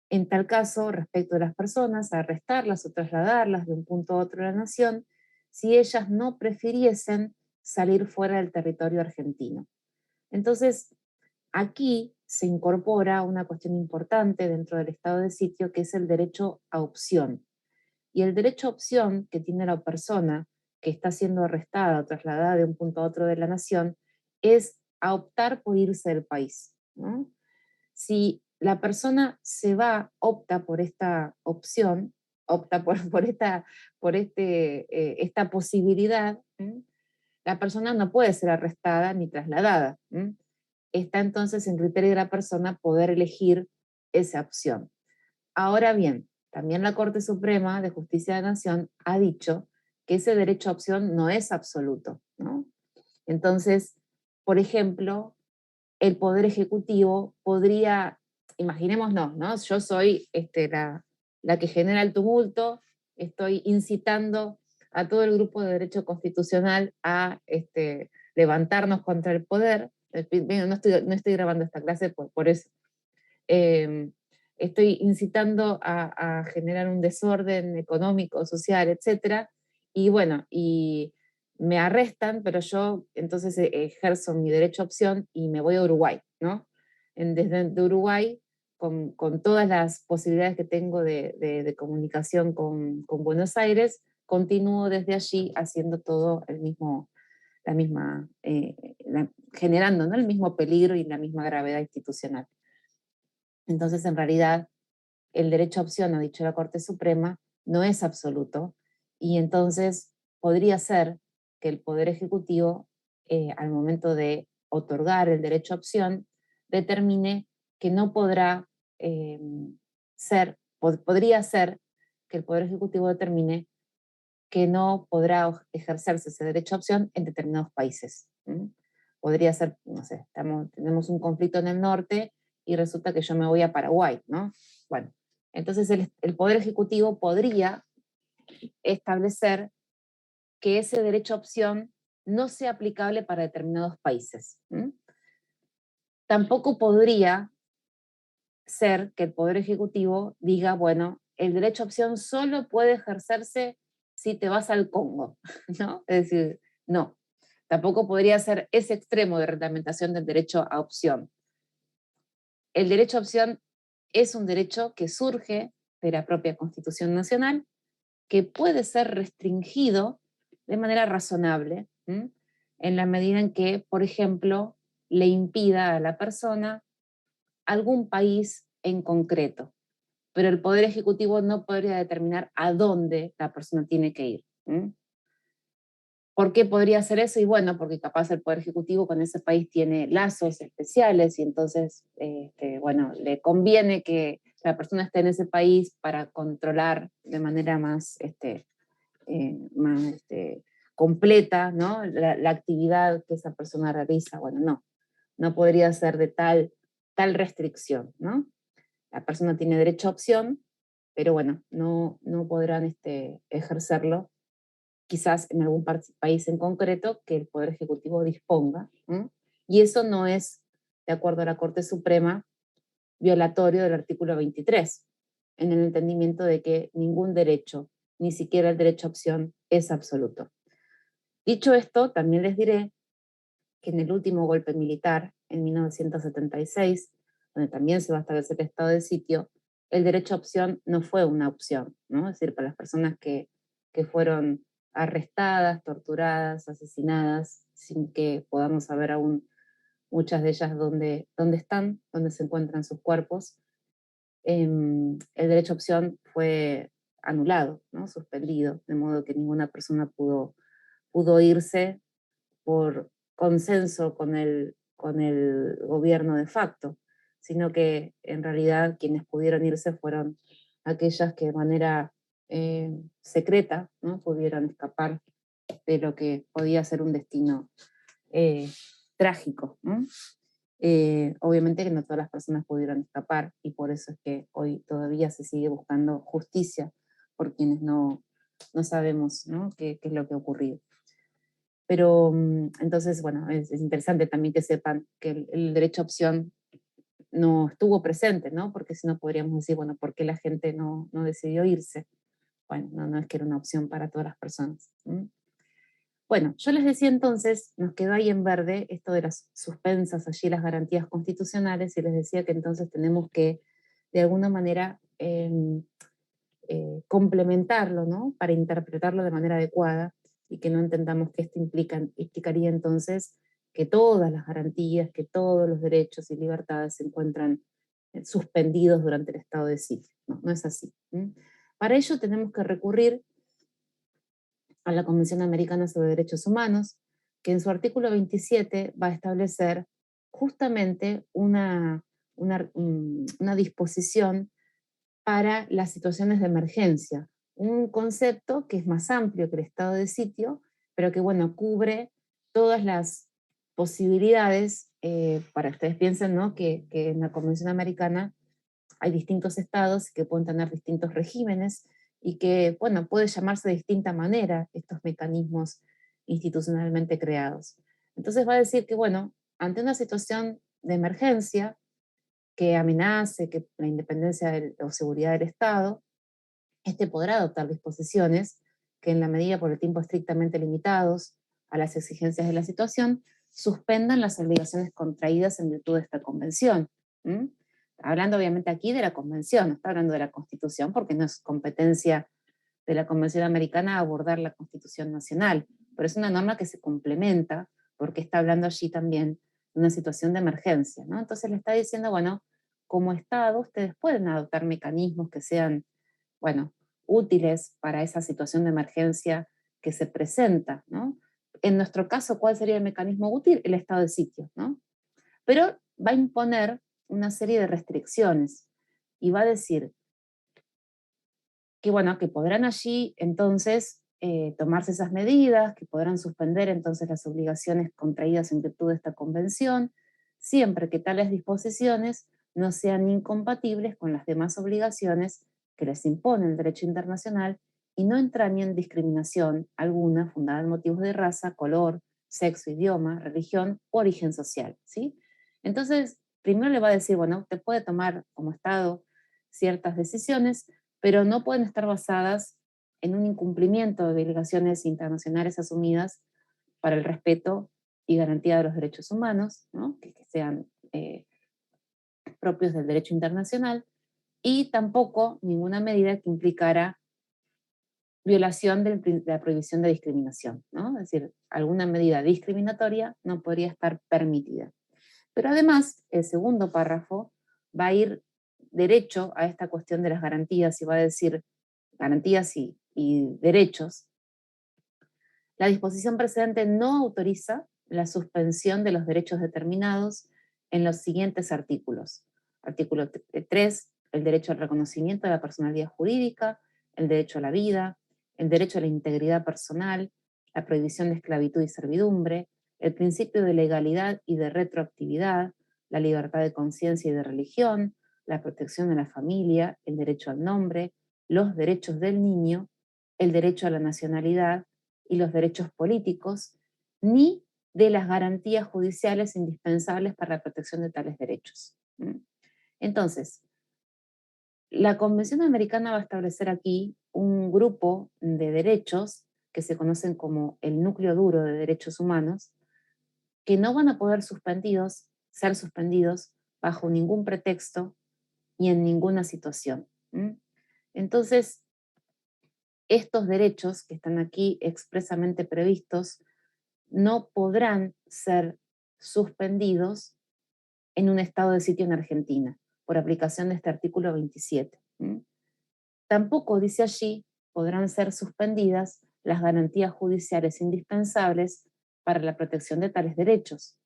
en tal caso, respecto de las personas, a arrestarlas o trasladarlas de un punto a otro de la nación, si ellas no prefiriesen salir fuera del territorio argentino. Entonces, aquí se incorpora una cuestión importante dentro del estado de sitio, que es el derecho a opción. Y el derecho a opción que tiene la persona que está siendo arrestada o trasladada de un punto a otro de la nación es a optar por irse del país, ¿no? Si la persona se va, opta por esta opción, opta esta posibilidad, la persona no puede ser arrestada ni trasladada. Está entonces en criterio de la persona poder elegir esa opción. Ahora bien, también la Corte Suprema de Justicia de la Nación ha dicho que ese derecho a opción no es absoluto, ¿no? Entonces, por ejemplo, el Poder Ejecutivo podría, imaginémonos, ¿no? Yo soy la que genera el tumulto, estoy incitando a todo el grupo de Derecho Constitucional a levantarnos contra el poder. No estoy grabando esta clase por eso. Estoy incitando a generar un desorden económico, social, etc. Y bueno, y me arrestan, pero yo entonces ejerzo mi derecho a opción y me voy a Uruguay, ¿no? Desde Uruguay, con todas las posibilidades que tengo de comunicación con Buenos Aires, continúo desde allí haciendo todo generando, ¿no?, el mismo peligro y la misma gravedad institucional. Entonces, en realidad, el derecho a opción, ha dicho la Corte Suprema, no es absoluto, y entonces podría ser que el Poder Ejecutivo, al momento de otorgar el derecho a opción, determine que no podrá podría ser que el Poder Ejecutivo determine que no podrá ejercerse ese derecho a opción en determinados países. Podría ser, no sé, tenemos un conflicto en el norte y resulta que yo me voy a Paraguay, ¿no? Bueno, entonces el Poder Ejecutivo podría establecer que ese derecho a opción no sea aplicable para determinados países. Tampoco podría ser que el Poder Ejecutivo diga, bueno, el derecho a opción solo puede ejercerse si te vas al Congo, ¿no? Es decir, no. Tampoco podría ser ese extremo de reglamentación del derecho a opción. El derecho a opción es un derecho que surge de la propia Constitución Nacional, que puede ser restringido de manera razonable, en la medida en que, por ejemplo, le impida a la persona algún país en concreto, pero el Poder Ejecutivo no podría determinar a dónde la persona tiene que ir. ¿Por qué podría hacer eso? Y bueno, porque capaz el Poder Ejecutivo con ese país tiene lazos especiales y entonces, bueno, le conviene que la persona esté en ese país para controlar de manera más completa, ¿no?, la actividad que esa persona realiza. Bueno, no podría ser de tal restricción, ¿no? La persona tiene derecho a opción, pero bueno, no podrán ejercerlo quizás en algún país en concreto que el Poder Ejecutivo disponga, y eso no es, de acuerdo a la Corte Suprema, violatorio del artículo 23, en el entendimiento de que ningún derecho, ni siquiera el derecho a opción, es absoluto. Dicho esto, también les diré que en el último golpe militar, en 1976, donde también se va a establecer el estado de sitio, el derecho a opción no fue una opción, ¿no? Es decir, para las personas que fueron arrestadas, torturadas, asesinadas, sin que podamos saber aún muchas de ellas dónde están, dónde se encuentran sus cuerpos, el derecho a opción fue anulado, ¿no?, suspendido, de modo que ninguna persona pudo irse por consenso con el gobierno de facto, sino que en realidad quienes pudieron irse fueron aquellas que de manera secreta, ¿no?, pudieron escapar de lo que podía ser un destino trágico, ¿no? Obviamente que no todas las personas pudieron escapar y por eso es que hoy todavía se sigue buscando justicia por quienes no sabemos, ¿no?, qué es lo que ha ocurrido. Pero entonces, bueno, es interesante también que sepan que el derecho a opción no estuvo presente, ¿no? Porque si no podríamos decir, bueno, ¿por qué la gente no decidió irse? Bueno, no es que era una opción para todas las personas. Bueno, yo les decía entonces, nos quedó ahí en verde esto de las suspensas allí, las garantías constitucionales, y les decía que entonces tenemos que, de alguna manera, complementarlo, ¿no? Para interpretarlo de manera adecuada y que no entendamos que esto implicaría entonces que todas las garantías, que todos los derechos y libertades se encuentran suspendidos durante el estado de sitio. No, no es así. Para ello tenemos que recurrir a la Convención Americana sobre Derechos Humanos, que en su artículo 27 va a establecer justamente una disposición para las situaciones de emergencia, un concepto que es más amplio que el estado de sitio, pero que, bueno, cubre todas las posibilidades, para que ustedes piensen, ¿no? que en la Convención Americana hay distintos estados que pueden tener distintos regímenes y que, bueno, puede llamarse de distinta manera estos mecanismos institucionalmente creados. Entonces va a decir que, bueno, ante una situación de emergencia que amenace que la independencia o seguridad del Estado, este podrá adoptar disposiciones que en la medida por el tiempo estrictamente limitados a las exigencias de la situación, suspendan las obligaciones contraídas en virtud de esta convención. Hablando obviamente aquí de la convención, no está hablando de la Constitución, porque no es competencia de la Convención Americana abordar la Constitución Nacional, pero es una norma que se complementa, porque está hablando allí también de una situación de emergencia, ¿no? Entonces le está diciendo, bueno, como Estado ustedes pueden adoptar mecanismos que sean, bueno, útiles para esa situación de emergencia que se presenta, ¿no? En nuestro caso, ¿cuál sería el mecanismo útil? El estado de sitio, ¿no? Pero va a imponer una serie de restricciones y va a decir que, bueno, que podrán allí entonces tomarse esas medidas, que podrán suspender entonces las obligaciones contraídas en virtud de esta convención, siempre que tales disposiciones no sean incompatibles con las demás obligaciones que les impone el derecho internacional y no entrañen discriminación alguna fundada en motivos de raza, color, sexo, idioma, religión o origen social, ¿sí? Entonces, primero le va a decir, bueno, usted puede tomar como Estado ciertas decisiones, pero no pueden estar basadas en un incumplimiento de obligaciones internacionales asumidas para el respeto y garantía de los derechos humanos, ¿no? que sean propios del derecho internacional, y tampoco ninguna medida que implicara violación de la prohibición de discriminación, ¿no? Es decir, alguna medida discriminatoria no podría estar permitida. Pero además, el segundo párrafo va a ir derecho a esta cuestión de las garantías y va a decir garantías y derechos. La disposición precedente no autoriza la suspensión de los derechos determinados en los siguientes artículos. Artículo 3, el derecho al reconocimiento de la personalidad jurídica, el derecho a la vida, el derecho a la integridad personal, la prohibición de esclavitud y servidumbre, el principio de legalidad y de retroactividad, la libertad de conciencia y de religión, la protección de la familia, el derecho al nombre, los derechos del niño, el derecho a la nacionalidad y los derechos políticos, ni de las garantías judiciales indispensables para la protección de tales derechos. Entonces, la Convención Americana va a establecer aquí un grupo de derechos que se conocen como el núcleo duro de derechos humanos, que no van a poder ser suspendidos bajo ningún pretexto y en ninguna situación. Entonces, estos derechos que están aquí expresamente previstos no podrán ser suspendidos en un estado de sitio en Argentina, por aplicación de este artículo 27. Tampoco, dice allí, podrán ser suspendidas las garantías judiciales indispensables para la protección de tales derechos.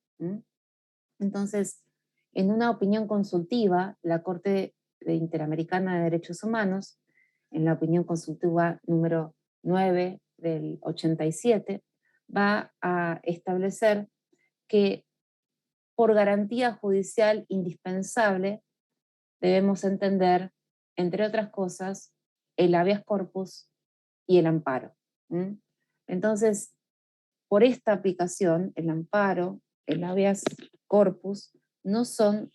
Entonces, en una opinión consultiva, la Corte Interamericana de Derechos Humanos, en la opinión consultiva número 9 del 87, va a establecer que por garantía judicial indispensable debemos entender, entre otras cosas, el habeas corpus y el amparo. Entonces, por esta aplicación, el amparo, el habeas corpus, no son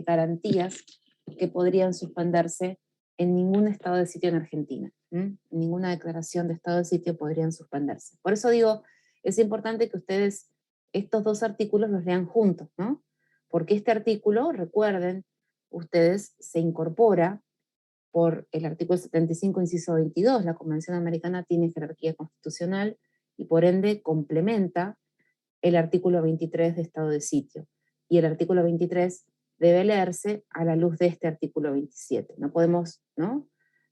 garantías que podrían suspenderse en ningún estado de sitio en Argentina. Ninguna declaración de estado de sitio podrían suspenderse. Por eso digo, es importante que ustedes estos dos artículos los lean juntos, ¿no? Porque este artículo, recuerden, ustedes se incorpora por el artículo 75, inciso 22, la Convención Americana tiene jerarquía constitucional y por ende complementa el artículo 23 de estado de sitio. Y el artículo 23 debe leerse a la luz de este artículo 27. No podemos, ¿no?,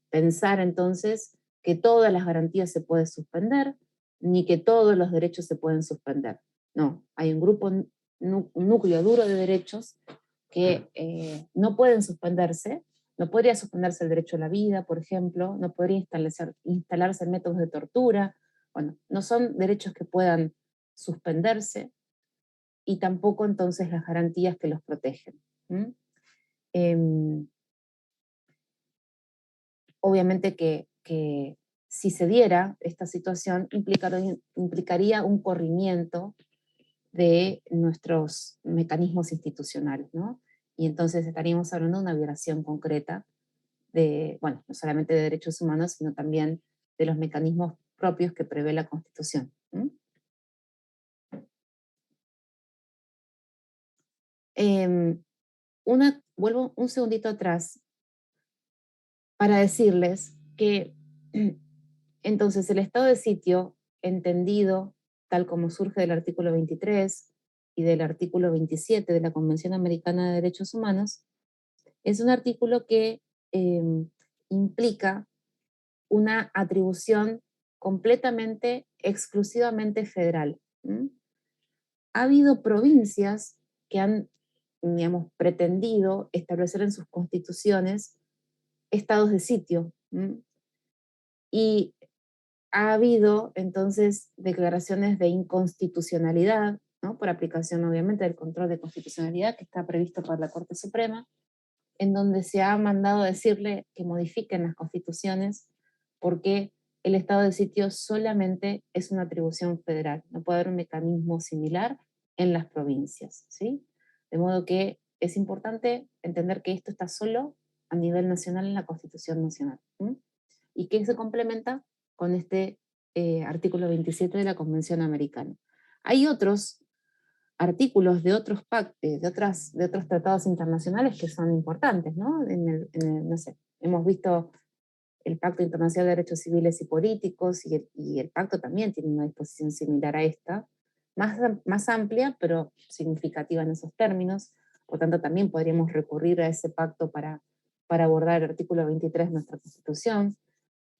pensar entonces que todas las garantías se pueden suspender, ni que todos los derechos se pueden suspender. No, hay un grupo, un núcleo duro de derechos que no pueden suspenderse. No podría suspenderse el derecho a la vida, por ejemplo, no podría instalarse métodos de tortura. Bueno, no son derechos que puedan suspenderse, y tampoco entonces las garantías que los protegen. Obviamente que si se diera esta situación implicaría un corrimiento de nuestros mecanismos institucionales, ¿no? Y entonces estaríamos hablando de una violación concreta de, bueno, no solamente de derechos humanos, sino también de los mecanismos propios que prevé la Constitución. Vuelvo un segundito atrás para decirles que entonces el estado de sitio, entendido tal como surge del artículo 23 y del artículo 27 de la Convención Americana de Derechos Humanos, es un artículo que implica una atribución completamente, exclusivamente federal. Ha habido provincias que han, digamos, pretendido establecer en sus constituciones estados de sitio. Y ha habido entonces declaraciones de inconstitucionalidad, ¿no?, por aplicación obviamente del control de constitucionalidad que está previsto por la Corte Suprema, en donde se ha mandado decirle que modifiquen las constituciones porque el estado de sitio solamente es una atribución federal, no puede haber un mecanismo similar en las provincias, ¿sí? De modo que es importante entender que esto está solo a nivel nacional en la Constitución Nacional, y que se complementa con este artículo 27 de la Convención Americana. Hay otros artículos de otros de otros tratados internacionales que son importantes, ¿no? No sé, hemos visto el Pacto Internacional de Derechos Civiles y Políticos, y el pacto también tiene una disposición similar a esta, más amplia, pero significativa en esos términos. Por tanto, también podríamos recurrir a ese pacto para abordar el artículo 23 de nuestra Constitución,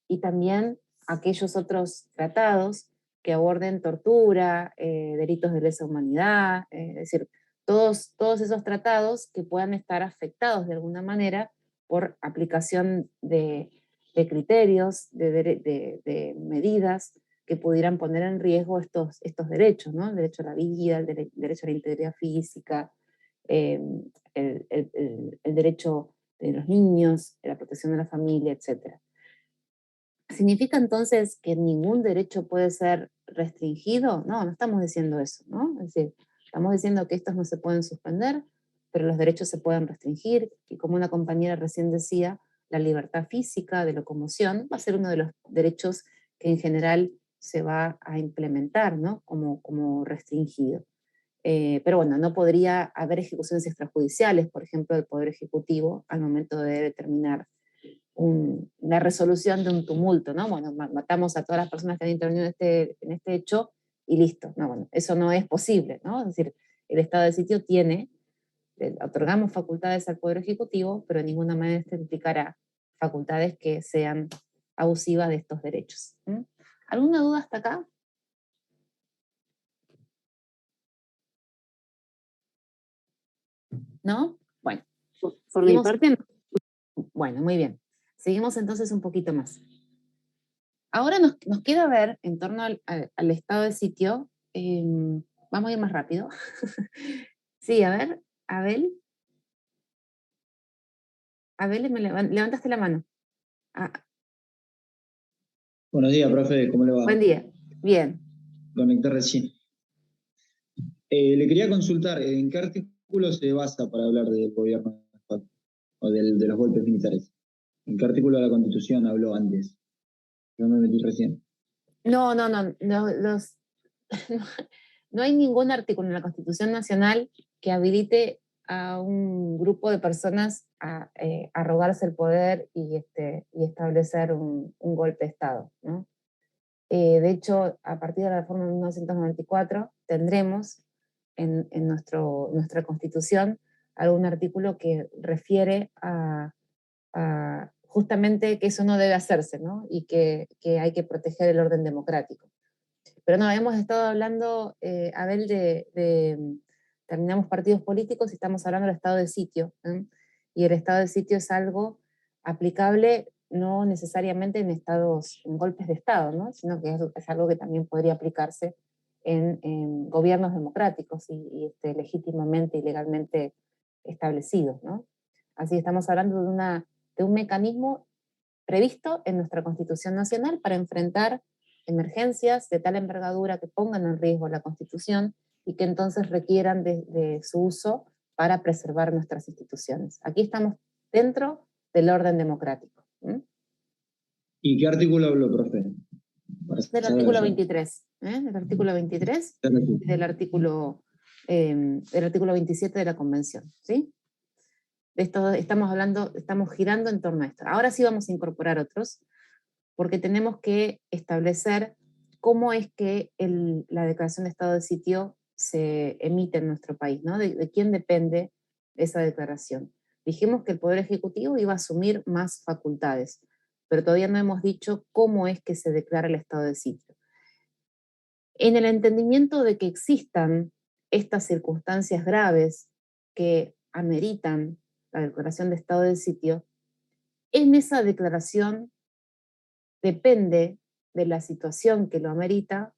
y también aquellos otros tratados que aborden tortura, delitos de lesa humanidad, es decir, todos esos tratados que puedan estar afectados de alguna manera por aplicación de criterios, de medidas que pudieran poner en riesgo estos derechos, ¿no? El derecho a la vida, el derecho a la integridad física, el derecho de los niños, la protección de la familia, etc. ¿Significa entonces que ningún derecho puede ser restringido? No, no estamos diciendo eso, ¿no? Es decir, estamos diciendo que estos no se pueden suspender, pero los derechos se pueden restringir, y como una compañera recién decía, la libertad física de locomoción va a ser uno de los derechos que en general se va a implementar, ¿no?, como restringido. Pero bueno, no podría haber ejecuciones extrajudiciales, por ejemplo, del Poder Ejecutivo al momento de determinar la resolución de un tumulto, ¿no? Bueno, matamos a todas las personas que han intervenido en este hecho y listo. No, bueno, eso no es posible, ¿no? Es decir, el estado de sitio otorgamos facultades al Poder Ejecutivo, pero de ninguna manera esto implicará facultades que sean abusivas de estos derechos. ¿Alguna duda hasta acá? ¿No? Bueno. Por mi parte, no. Bueno, muy bien. Seguimos entonces un poquito más. Ahora nos queda ver, en torno al estado de sitio, vamos a ir más rápido. Sí, a ver, Abel. Abel, levantaste la mano. Buenos días, profe, ¿cómo le va? Buen día, bien. Conecté recién. Le quería consultar, ¿en qué artículo se basa para hablar del gobierno o de los golpes militares? ¿En qué artículo de la Constitución habló antes? Yo me metí recién. No, hay ningún artículo en la Constitución Nacional que habilite a un grupo de personas a arrogarse el poder y establecer un golpe de Estado, ¿no? De hecho, a partir de la reforma de 1994 tendremos en nuestra Constitución algún artículo que refiere a justamente que eso no debe hacerse, ¿no? Y que hay que proteger el orden democrático. Pero no, hemos estado hablando, Abel, terminamos partidos políticos y estamos hablando del estado de sitio, ¿eh? Y el estado de sitio es algo aplicable no necesariamente en golpes de Estado, ¿no? Sino que es algo que también podría aplicarse en gobiernos democráticos y legítimamente y legalmente establecidos, ¿no? Así que estamos hablando de un mecanismo previsto en nuestra Constitución Nacional para enfrentar emergencias de tal envergadura que pongan en riesgo la Constitución y que entonces requieran de su uso para preservar nuestras instituciones. Aquí estamos dentro del orden democrático. ¿Y qué artículo habló, profe? Del artículo 23, del artículo 23 y del artículo 27 de la Convención, ¿sí? De esto estamos girando en torno a esto. Ahora sí vamos a incorporar otros, porque tenemos que establecer cómo es que la declaración de estado de sitio se emite en nuestro país, ¿no? De quién depende esa declaración. Dijimos que el Poder Ejecutivo iba a asumir más facultades, pero todavía no hemos dicho cómo es que se declara el estado de sitio. En el entendimiento de que existan estas circunstancias graves que ameritan la declaración de estado de sitio, en esa declaración depende de la situación que lo amerita,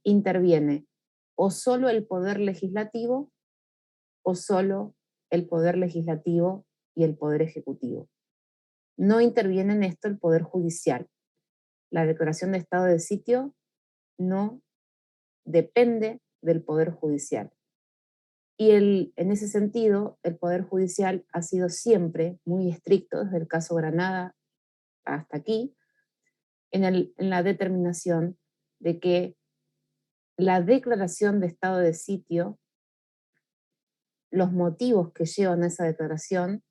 interviene o solo el Poder Legislativo o solo el Poder Legislativo y el Poder Ejecutivo. No interviene en esto el Poder Judicial. La declaración de estado de sitio no depende del Poder Judicial. Y en ese sentido, el Poder Judicial ha sido siempre muy estricto, desde el caso Granada hasta aquí, en la determinación de que la declaración de estado de sitio, los motivos que llevan a esa declaración,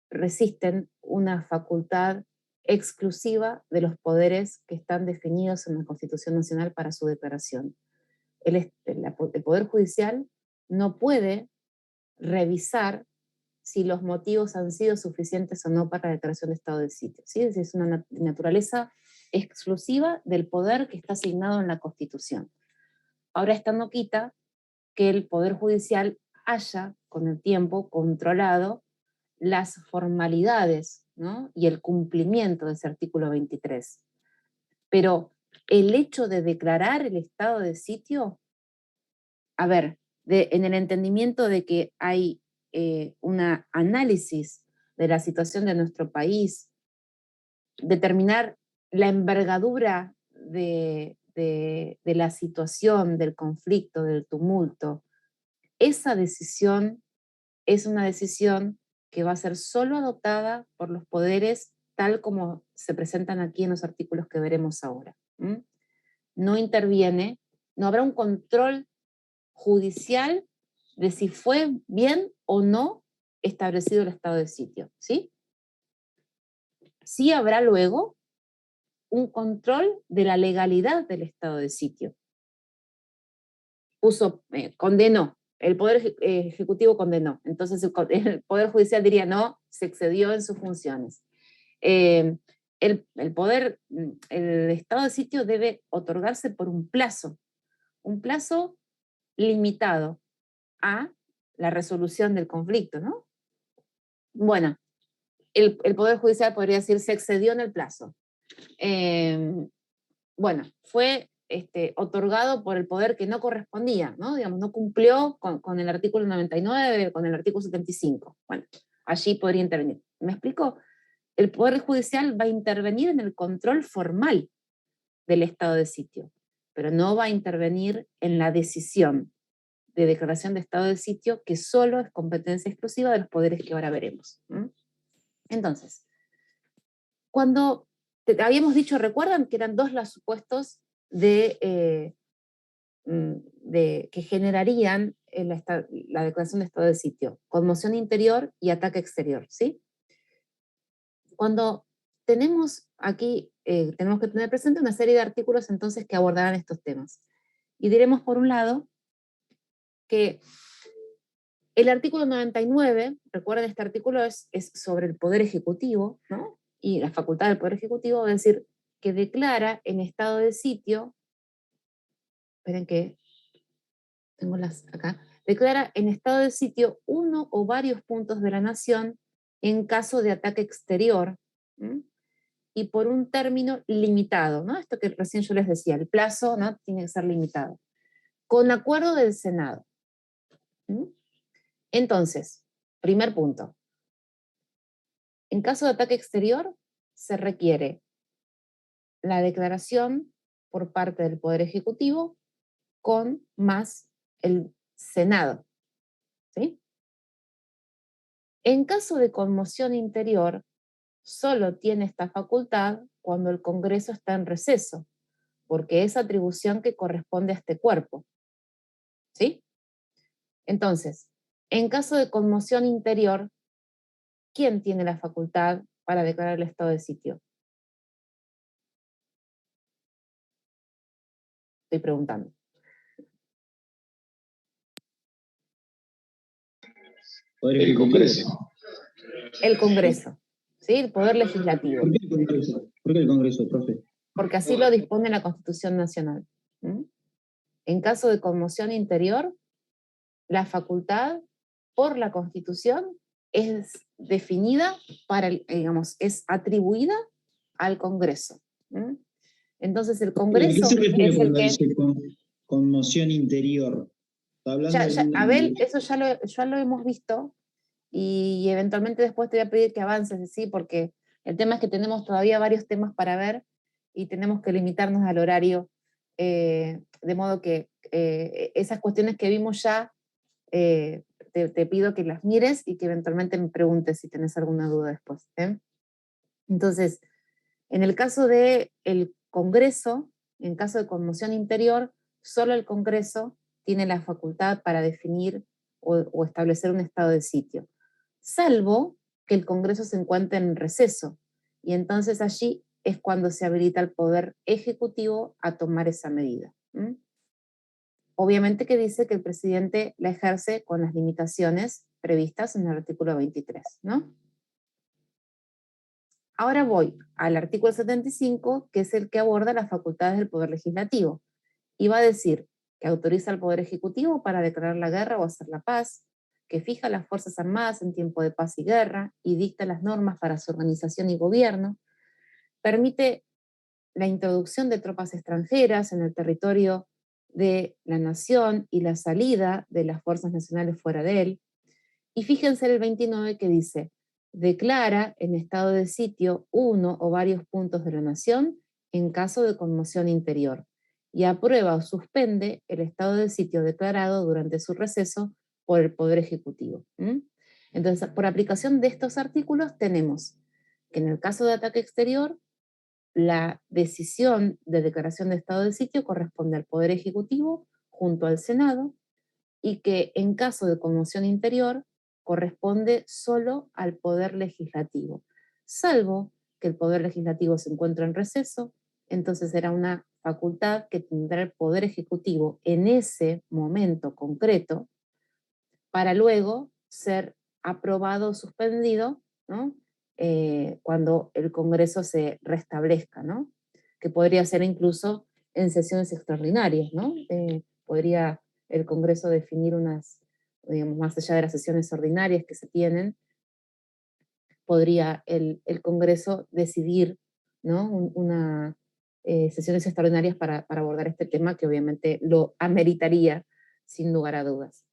resisten una facultad exclusiva de los poderes que están definidos en la Constitución Nacional para su declaración. El Poder Judicial no puede revisar si los motivos han sido suficientes o no para la declaración de estado de sitio, ¿sí? Es una naturaleza exclusiva del poder que está asignado en la Constitución. Ahora, esto no quita que el Poder Judicial haya, con el tiempo, controlado las formalidades, ¿no? Y el cumplimiento de ese artículo 23. Pero el hecho de declarar el estado de sitio, a ver, en el entendimiento de que hay un análisis de la situación de nuestro país, determinar la envergadura de la situación, del conflicto, del tumulto, esa decisión es una decisión que va a ser solo adoptada por los poderes tal como se presentan aquí en los artículos que veremos ahora. No interviene, no habrá un control judicial de si fue bien o no establecido el estado de sitio, ¿sí? Sí habrá luego un control de la legalidad del estado de sitio. Condenó, el Poder Ejecutivo condenó, entonces el Poder Judicial diría no, se excedió en sus funciones. El estado de sitio debe otorgarse por un plazo limitado a la resolución del conflicto, ¿no? Bueno, el Poder Judicial podría decir se excedió en el plazo. Bueno, fue otorgado por el poder que no correspondía, ¿no? Digamos, no cumplió con el artículo 99, con el artículo 75. Bueno, allí podría intervenir. ¿Me explico? El Poder Judicial va a intervenir en el control formal del estado de sitio, pero no va a intervenir en la decisión de declaración de estado de sitio, que solo es competencia exclusiva de los poderes que ahora veremos. Entonces, cuando habíamos dicho, ¿recuerdan que eran dos los supuestos que generarían la declaración de estado de sitio, conmoción interior y ataque exterior, ¿sí? Cuando tenemos aquí, tenemos que tener presente una serie de artículos entonces que abordarán estos temas. Y diremos por un lado que el artículo 99, recuerden, este artículo es sobre el Poder Ejecutivo, ¿no? Y la facultad del Poder Ejecutivo, es decir, que declara en estado de sitio, esperen que tengo las acá, declara en estado de sitio uno o varios puntos de la nación en caso de ataque exterior, ¿m? Y por un término limitado, ¿no? Esto que recién yo les decía, el plazo, ¿no?, tiene que ser limitado, con acuerdo del Senado. ¿M? Entonces, primer punto. En caso de ataque exterior, se requiere la declaración por parte del Poder Ejecutivo con más el Senado, ¿sí? En caso de conmoción interior, solo tiene esta facultad cuando el Congreso está en receso, porque es atribución que corresponde a este cuerpo, ¿sí? Entonces, en caso de conmoción interior, ¿quién tiene la facultad para declarar el estado de sitio? Estoy preguntando. El Congreso. El Congreso, ¿sí? El Poder Legislativo. ¿Por qué el Congreso? ¿Por qué el Congreso, profe? Porque así lo dispone la Constitución Nacional. ¿Mm? En caso de conmoción interior, la facultad por la Constitución es definida para, digamos, es atribuida al Congreso. ¿Mm? Entonces el Congreso ¿A qué se refiere es el cuando que... dice conmoción interior? ¿Está hablando Abel, eso ya lo hemos visto, y eventualmente después te voy a pedir que avances, ¿sí? Porque el tema es que tenemos todavía varios temas para ver y tenemos que limitarnos al horario, de modo que esas cuestiones que vimos ya, te pido que las mires y que eventualmente me preguntes si tenés alguna duda después. Entonces, en el caso del Congreso, en caso de conmoción interior, solo el Congreso tiene la facultad para definir o establecer un estado de sitio, salvo que el Congreso se encuentre en receso, y entonces allí es cuando se habilita el Poder Ejecutivo a tomar esa medida. ¿Mm? Obviamente que dice que el presidente la ejerce con las limitaciones previstas en el artículo 23, ¿no? Ahora voy al artículo 75, que es el que aborda las facultades del Poder Legislativo, y va a decir que autoriza al Poder Ejecutivo para declarar la guerra o hacer la paz, que fija las Fuerzas Armadas en tiempo de paz y guerra y dicta las normas para su organización y gobierno, permite la introducción de tropas extranjeras en el territorio de la nación y la salida de las fuerzas nacionales fuera de él. Y fíjense el 29 que dice, declara en estado de sitio uno o varios puntos de la nación en caso de conmoción interior, y aprueba o suspende el estado de sitio declarado durante su receso por el Poder Ejecutivo. Entonces, por aplicación de estos artículos tenemos que en el caso de ataque exterior, la decisión de declaración de estado de sitio corresponde al Poder Ejecutivo junto al Senado, y que en caso de conmoción interior corresponde solo al Poder Legislativo, salvo que el Poder Legislativo se encuentra en receso, entonces será una facultad que tendrá el Poder Ejecutivo en ese momento concreto para luego ser aprobado o suspendido, ¿no? Cuando el Congreso se restablezca, ¿no? Que podría ser incluso en sesiones extraordinarias, ¿no? Podría el Congreso definir unas, digamos, más allá de las sesiones ordinarias que se tienen, podría el Congreso decidir, ¿no?, una sesiones extraordinarias para abordar este tema, que obviamente lo ameritaría sin lugar a dudas.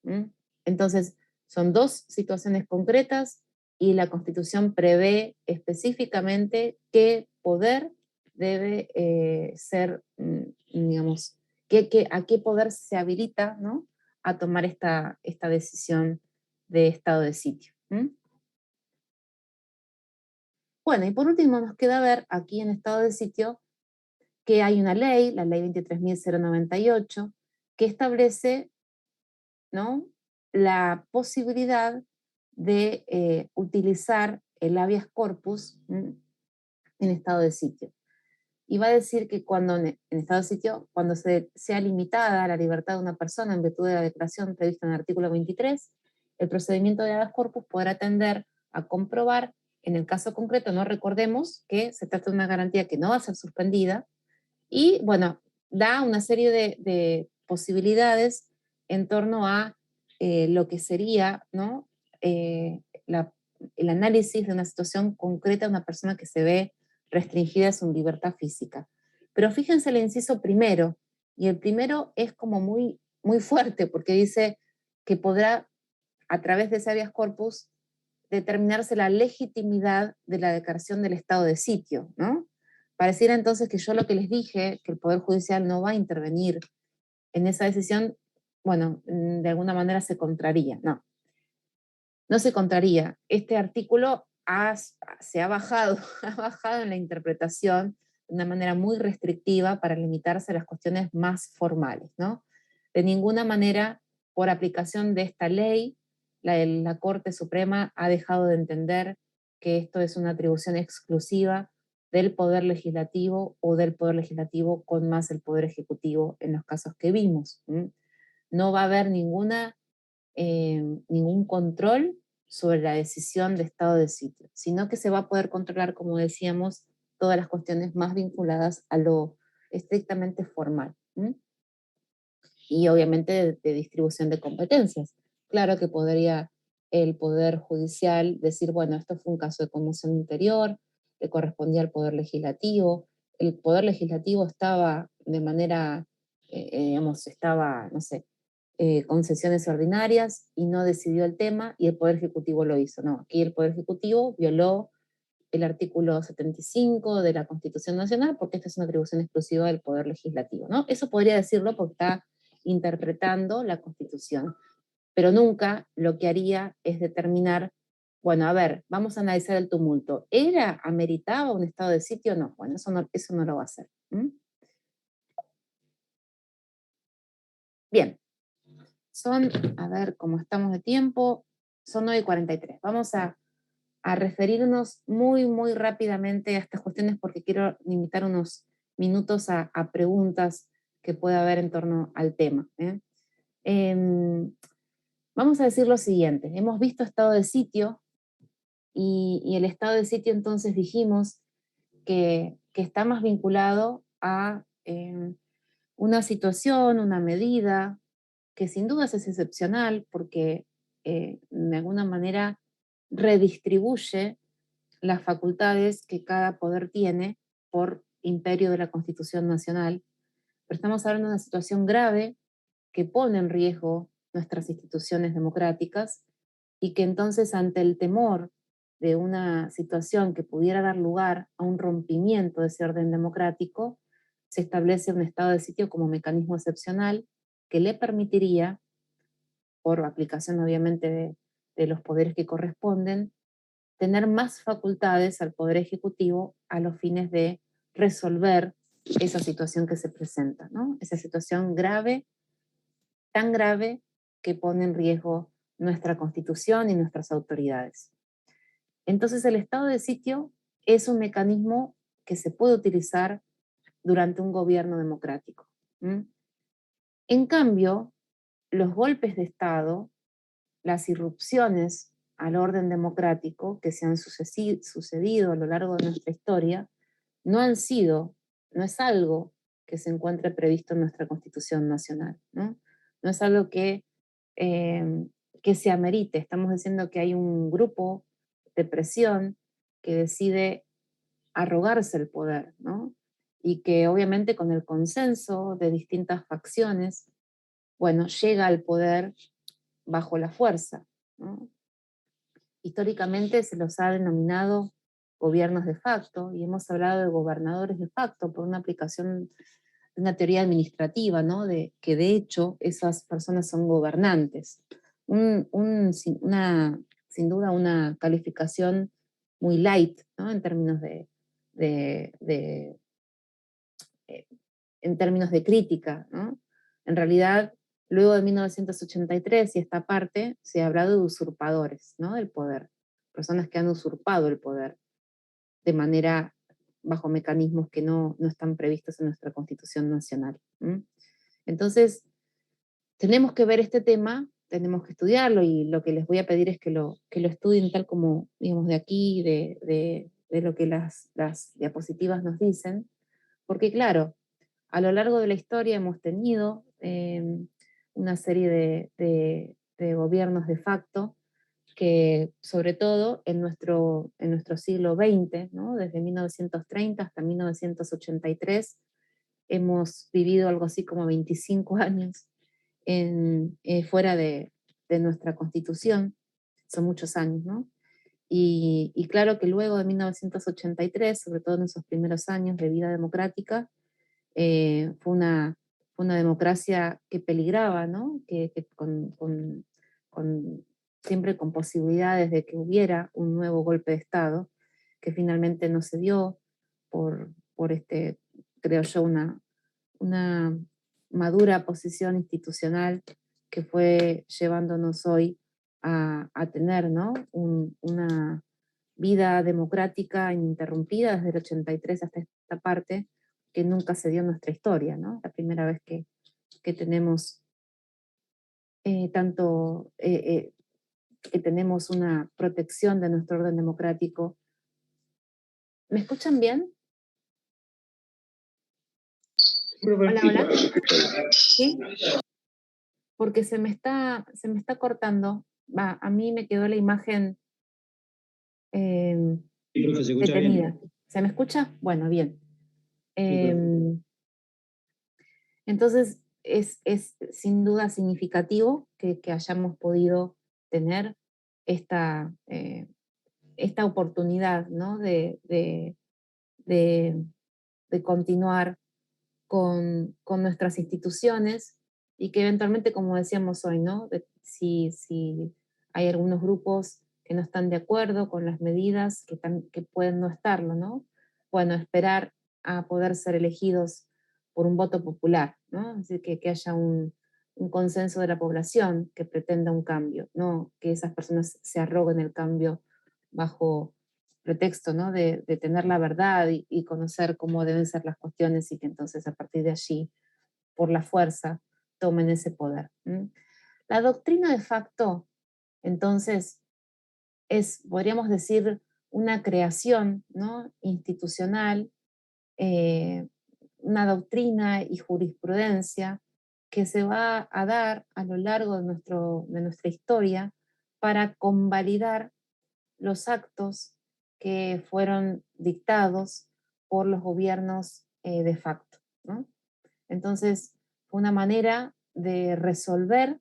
Entonces, son dos situaciones concretas y la Constitución prevé específicamente qué poder debe ser, digamos, a qué poder se habilita, ¿no?, a tomar esta decisión de estado de sitio. Bueno, y por último nos queda ver aquí en estado de sitio que hay una ley, la ley 23.098, que establece ¿no?, la posibilidad de utilizar el habeas corpus en estado de sitio. Y va a decir que cuando en estado de sitio, cuando sea limitada la libertad de una persona en virtud de la declaración prevista en el artículo 23, el procedimiento de habeas corpus podrá tender a comprobar, en el caso concreto, no recordemos que se trata de una garantía que no va a ser suspendida, y bueno, da una serie de posibilidades en torno a lo que sería, ¿no?, el análisis de una situación concreta de una persona que se ve restringida en su libertad física. Pero fíjense el inciso primero, y el primero es como muy, muy fuerte, porque dice que podrá, a través de ese habeas corpus, determinarse la legitimidad de la declaración del estado de sitio, ¿no? Pareciera entonces que yo lo que les dije, que el Poder Judicial no va a intervenir en esa decisión, bueno, de alguna manera se contraría. No, no se contraría. Este artículo se ha bajado, ha bajado en la interpretación de una manera muy restrictiva para limitarse a las cuestiones más formales, ¿no? De ninguna manera, por aplicación de esta ley, la Corte Suprema ha dejado de entender que esto es una atribución exclusiva del Poder Legislativo o del Poder Legislativo con más el Poder Ejecutivo en los casos que vimos. No va a haber ningún control sobre la decisión de estado de sitio, sino que se va a poder controlar, como decíamos, todas las cuestiones más vinculadas a lo estrictamente formal. Y obviamente de distribución de competencias. Claro que podría el Poder Judicial decir, bueno, esto fue un caso de conmoción interior, le correspondía al Poder Legislativo, el Poder Legislativo estaba de manera, digamos, estaba, no sé, con sesiones ordinarias y no decidió el tema y el Poder Ejecutivo lo hizo. No, aquí el Poder Ejecutivo violó el artículo 75 de la Constitución Nacional porque esta es una atribución exclusiva del Poder Legislativo, ¿no? Eso podría decirlo porque está interpretando la Constitución, pero nunca lo que haría es determinar, bueno, a ver, vamos a analizar el tumulto. ¿Ameritaba un estado de sitio o no? Bueno, eso no lo va a hacer. Bien, a ver, como estamos de tiempo, son 9:43. Vamos a referirnos muy, muy rápidamente a estas cuestiones porque quiero limitar unos minutos a preguntas que pueda haber en torno al tema. Vamos a decir lo siguiente, hemos visto estado de sitio y el estado de sitio entonces dijimos que está más vinculado a una situación, una medida, que sin dudas es excepcional porque de alguna manera redistribuye las facultades que cada poder tiene por imperio de la Constitución Nacional, pero estamos hablando de una situación grave que pone en riesgo nuestras instituciones democráticas y que entonces ante el temor de una situación que pudiera dar lugar a un rompimiento de ese orden democrático, se establece un estado de sitio como mecanismo excepcional que le permitiría, por aplicación obviamente de los poderes que corresponden, tener más facultades al Poder Ejecutivo a los fines de resolver esa situación que se presenta, ¿no? Esa situación grave, tan grave que pone en riesgo nuestra Constitución y nuestras autoridades. Entonces el estado de sitio es un mecanismo que se puede utilizar durante un gobierno democrático. En cambio, los golpes de Estado, las irrupciones al orden democrático que se han sucedido a lo largo de nuestra historia, no es algo que se encuentre previsto en nuestra Constitución Nacional, ¿no? No es algo que se amerite. Estamos diciendo que hay un grupo de presión que decide arrogarse el poder, ¿no? Y que obviamente con el consenso de distintas facciones, bueno, llega al poder bajo la fuerza, ¿no? Históricamente se los ha denominado gobiernos de facto y hemos hablado de gobernadores de facto por una aplicación de una teoría administrativa, ¿no? De que de hecho esas personas son gobernantes. Sin duda una calificación muy light, ¿no? En términos en términos de crítica, ¿no? En realidad Luego de 1983 y esta parte se ha hablado de usurpadores, ¿no? Del poder, personas que han usurpado el poder de manera bajo mecanismos que no están previstos en nuestra Constitución Nacional. Entonces, tenemos que ver este tema, tenemos que estudiarlo, y lo que les voy a pedir es que lo estudien tal como, digamos, de aquí, de lo que las diapositivas nos dicen, porque claro, a lo largo de la historia hemos tenido una serie de gobiernos de facto que, sobre todo en nuestro siglo XX, ¿no? Desde 1930 hasta 1983, hemos vivido algo así como 25 años fuera de nuestra Constitución, son muchos años, ¿no? Y claro que luego de 1983, sobre todo en esos primeros años de vida democrática, fue una democracia que peligraba, ¿no? Que siempre con posibilidades de que hubiera un nuevo golpe de Estado, que finalmente no se dio por creo yo, una madura posición institucional que fue llevándonos hoy a tener, ¿no? Una vida democrática ininterrumpida desde el 83 hasta esta parte, que nunca se dio en nuestra historia, ¿no? La primera vez que tenemos que tenemos una protección de nuestro orden democrático. ¿Me escuchan bien? Hola, hola. ¿Sí? Porque se me está cortando. A mí me quedó la imagen Sí, profe, se escucha detenida. bien. ¿Se me escucha? Bueno, bien. Sí, profe. Entonces, es sin duda significativo que hayamos podido tener esta oportunidad, ¿no? de continuar con nuestras instituciones, y que eventualmente, como decíamos hoy, ¿no? Si hay algunos grupos que no están de acuerdo con las medidas, que pueden no estarlo, ¿no? Bueno, esperar a poder ser elegidos por un voto popular, ¿no? Es decir, que haya un consenso de la población que pretenda un cambio, no que esas personas se arroguen el cambio bajo pretexto, ¿no? de tener la verdad y conocer cómo deben ser las cuestiones, y que entonces a partir de allí, por la fuerza, tomen ese poder. La doctrina de facto, entonces, podríamos decir, una creación, ¿no? institucional, una doctrina y jurisprudencia que se va a dar a lo largo de nuestra historia para convalidar los actos que fueron dictados por los gobiernos de facto, ¿no? Entonces, fue una manera de resolver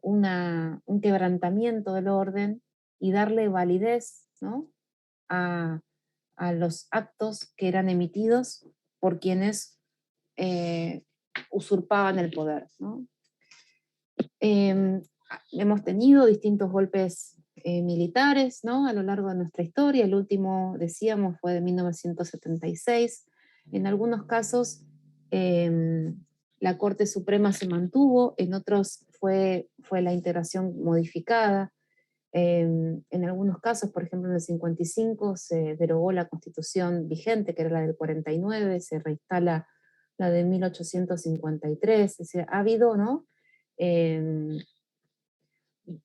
un quebrantamiento del orden y darle validez, ¿no? a los actos que eran emitidos por quienes usurpaban el poder, ¿no? Hemos tenido distintos golpes militares, ¿no? A lo largo de nuestra historia. El último, decíamos, fue de 1976. En algunos casos la Corte Suprema se mantuvo, en otros fue la integración modificada. En algunos casos, por ejemplo en el 55, se derogó la Constitución vigente, que era la del 49, se reinstala la de 1853. Es decir, ha habido, ¿no?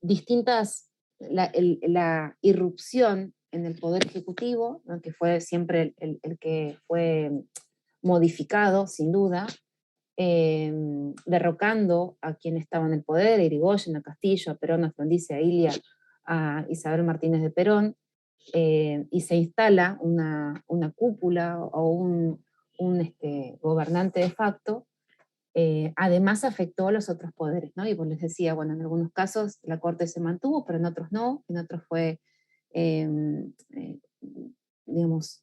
Distintas, la irrupción en el poder ejecutivo, ¿no? Que fue siempre el que fue modificado, sin duda, derrocando a quien estaba en el poder, a Irigoyen, a Castillo, a Perón, a Frondizi, a Ilia, a Isabel Martínez de Perón, y se instala una cúpula o un gobernante de facto. Además afectó a los otros poderes, ¿no? Y pues les decía, bueno, en algunos casos la Corte se mantuvo, pero en otros no, en otros fue, digamos,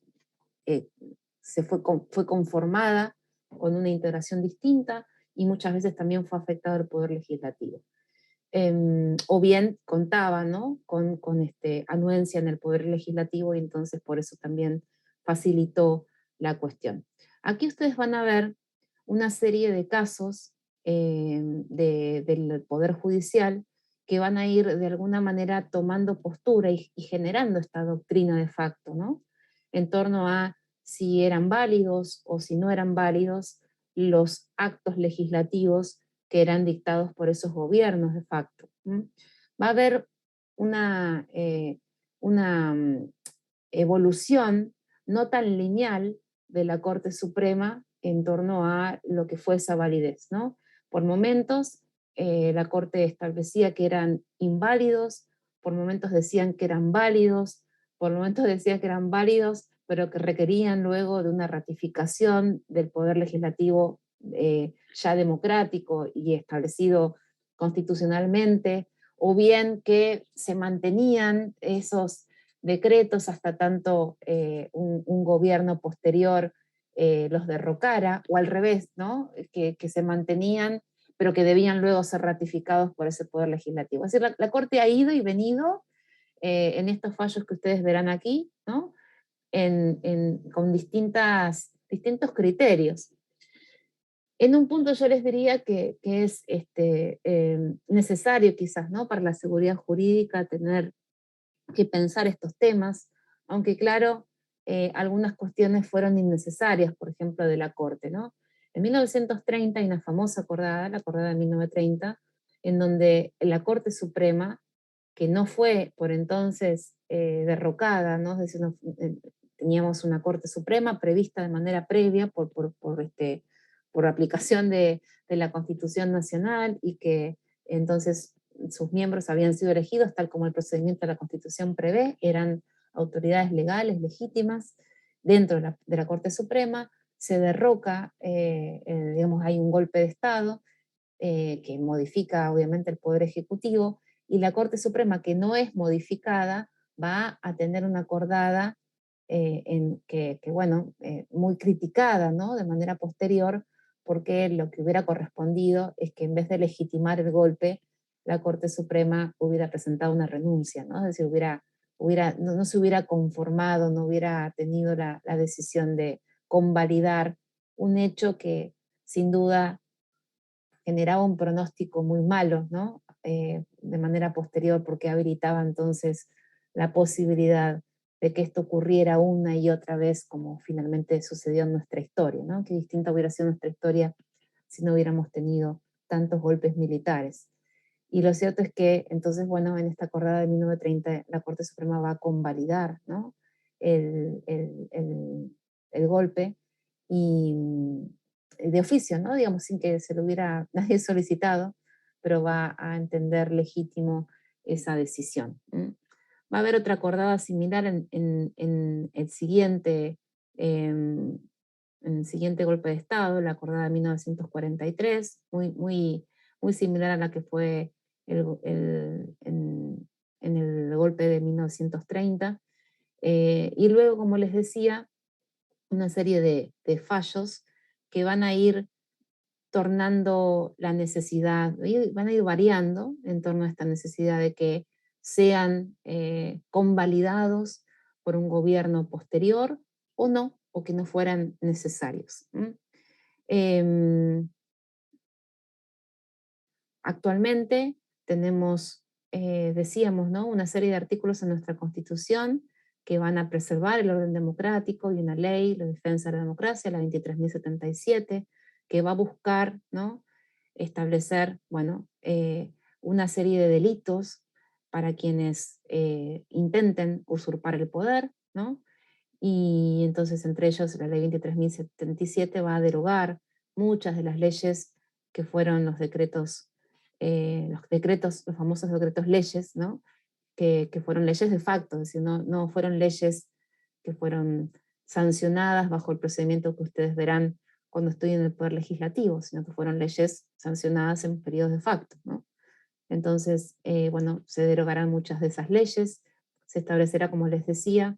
fue conformada con una integración distinta, y muchas veces también fue afectado el poder legislativo. O bien contaba, ¿no? con anuencia en el poder legislativo, y entonces por eso también facilitó la cuestión. Aquí ustedes van a ver una serie de casos del Poder Judicial, que van a ir de alguna manera tomando postura y generando esta doctrina de facto, ¿no? En torno a si eran válidos o si no eran válidos los actos legislativos que eran dictados por esos gobiernos de facto. Va a haber una evolución no tan lineal de la Corte Suprema en torno a lo que fue esa validez, ¿no? Por momentos la Corte establecía que eran inválidos, por momentos decían que eran válidos, por momentos decían que eran válidos, pero que requerían luego de una ratificación del Poder Legislativo ya democrático y establecido constitucionalmente, o bien que se mantenían esos decretos hasta tanto un gobierno posterior los derrocara, o al revés, ¿no? que se mantenían, pero que debían luego ser ratificados por ese Poder Legislativo. Es decir, la Corte ha ido y venido en estos fallos que ustedes verán aquí, ¿no? Con distintos criterios. En un punto yo les diría que es necesario quizás, ¿no? Para la seguridad jurídica tener que pensar estos temas, aunque claro, algunas cuestiones fueron innecesarias, por ejemplo, de la Corte, ¿no? En 1930 hay una famosa acordada, la acordada de 1930, en donde la Corte Suprema, que no fue por entonces derrocada, ¿no? Es decir, teníamos una Corte Suprema prevista de manera previa por aplicación de la Constitución Nacional, y que entonces sus miembros habían sido elegidos tal como el procedimiento de la Constitución prevé, eran autoridades legales, legítimas, dentro de la Corte Suprema. Se derroca, digamos, hay un golpe de Estado que modifica obviamente el Poder Ejecutivo, y la Corte Suprema, que no es modificada, va a tener una acordada muy criticada, ¿no? De manera posterior, porque lo que hubiera correspondido es que en vez de legitimar el golpe, la Corte Suprema hubiera presentado una renuncia, ¿no? Es decir, no se hubiera conformado, no hubiera tenido la decisión de convalidar un hecho que sin duda generaba un pronóstico muy malo, ¿no? De manera posterior, porque habilitaba entonces la posibilidad de que esto ocurriera una y otra vez, como finalmente sucedió en nuestra historia, ¿no? Qué distinta hubiera sido nuestra historia si no hubiéramos tenido tantos golpes militares. Y lo cierto es que, entonces, bueno, en esta acordada de 1930, la Corte Suprema va a convalidar, ¿no? el golpe, y de oficio, ¿no? Digamos, sin que se lo hubiera nadie solicitado, pero va a entender legítimo esa decisión. Va a haber otra acordada similar en el siguiente golpe de Estado, la acordada de 1943, muy similar a la que fue en el golpe de 1930. Y luego, como les decía, una serie de fallos que van a ir tornando la necesidad, van a ir variando en torno a esta necesidad de que sean convalidados por un gobierno posterior o no, o que no fueran necesarios. Actualmente tenemos, decíamos, ¿no? Una serie de artículos en nuestra Constitución que van a preservar el orden democrático, y una ley, la defensa de la democracia, la 23.077, que va a buscar, ¿no? Establecer, bueno, una serie de delitos para quienes intenten usurpar el poder, ¿no? Y entonces entre ellos la ley 23.077 va a derogar muchas de las leyes que fueron los famosos decretos leyes, ¿no? Que fueron leyes de facto, es decir, no fueron leyes que fueron sancionadas bajo el procedimiento que ustedes verán cuando estudien el Poder Legislativo, sino que fueron leyes sancionadas en periodos de facto, ¿no? Entonces, bueno, se derogarán muchas de esas leyes, se establecerá, como les decía,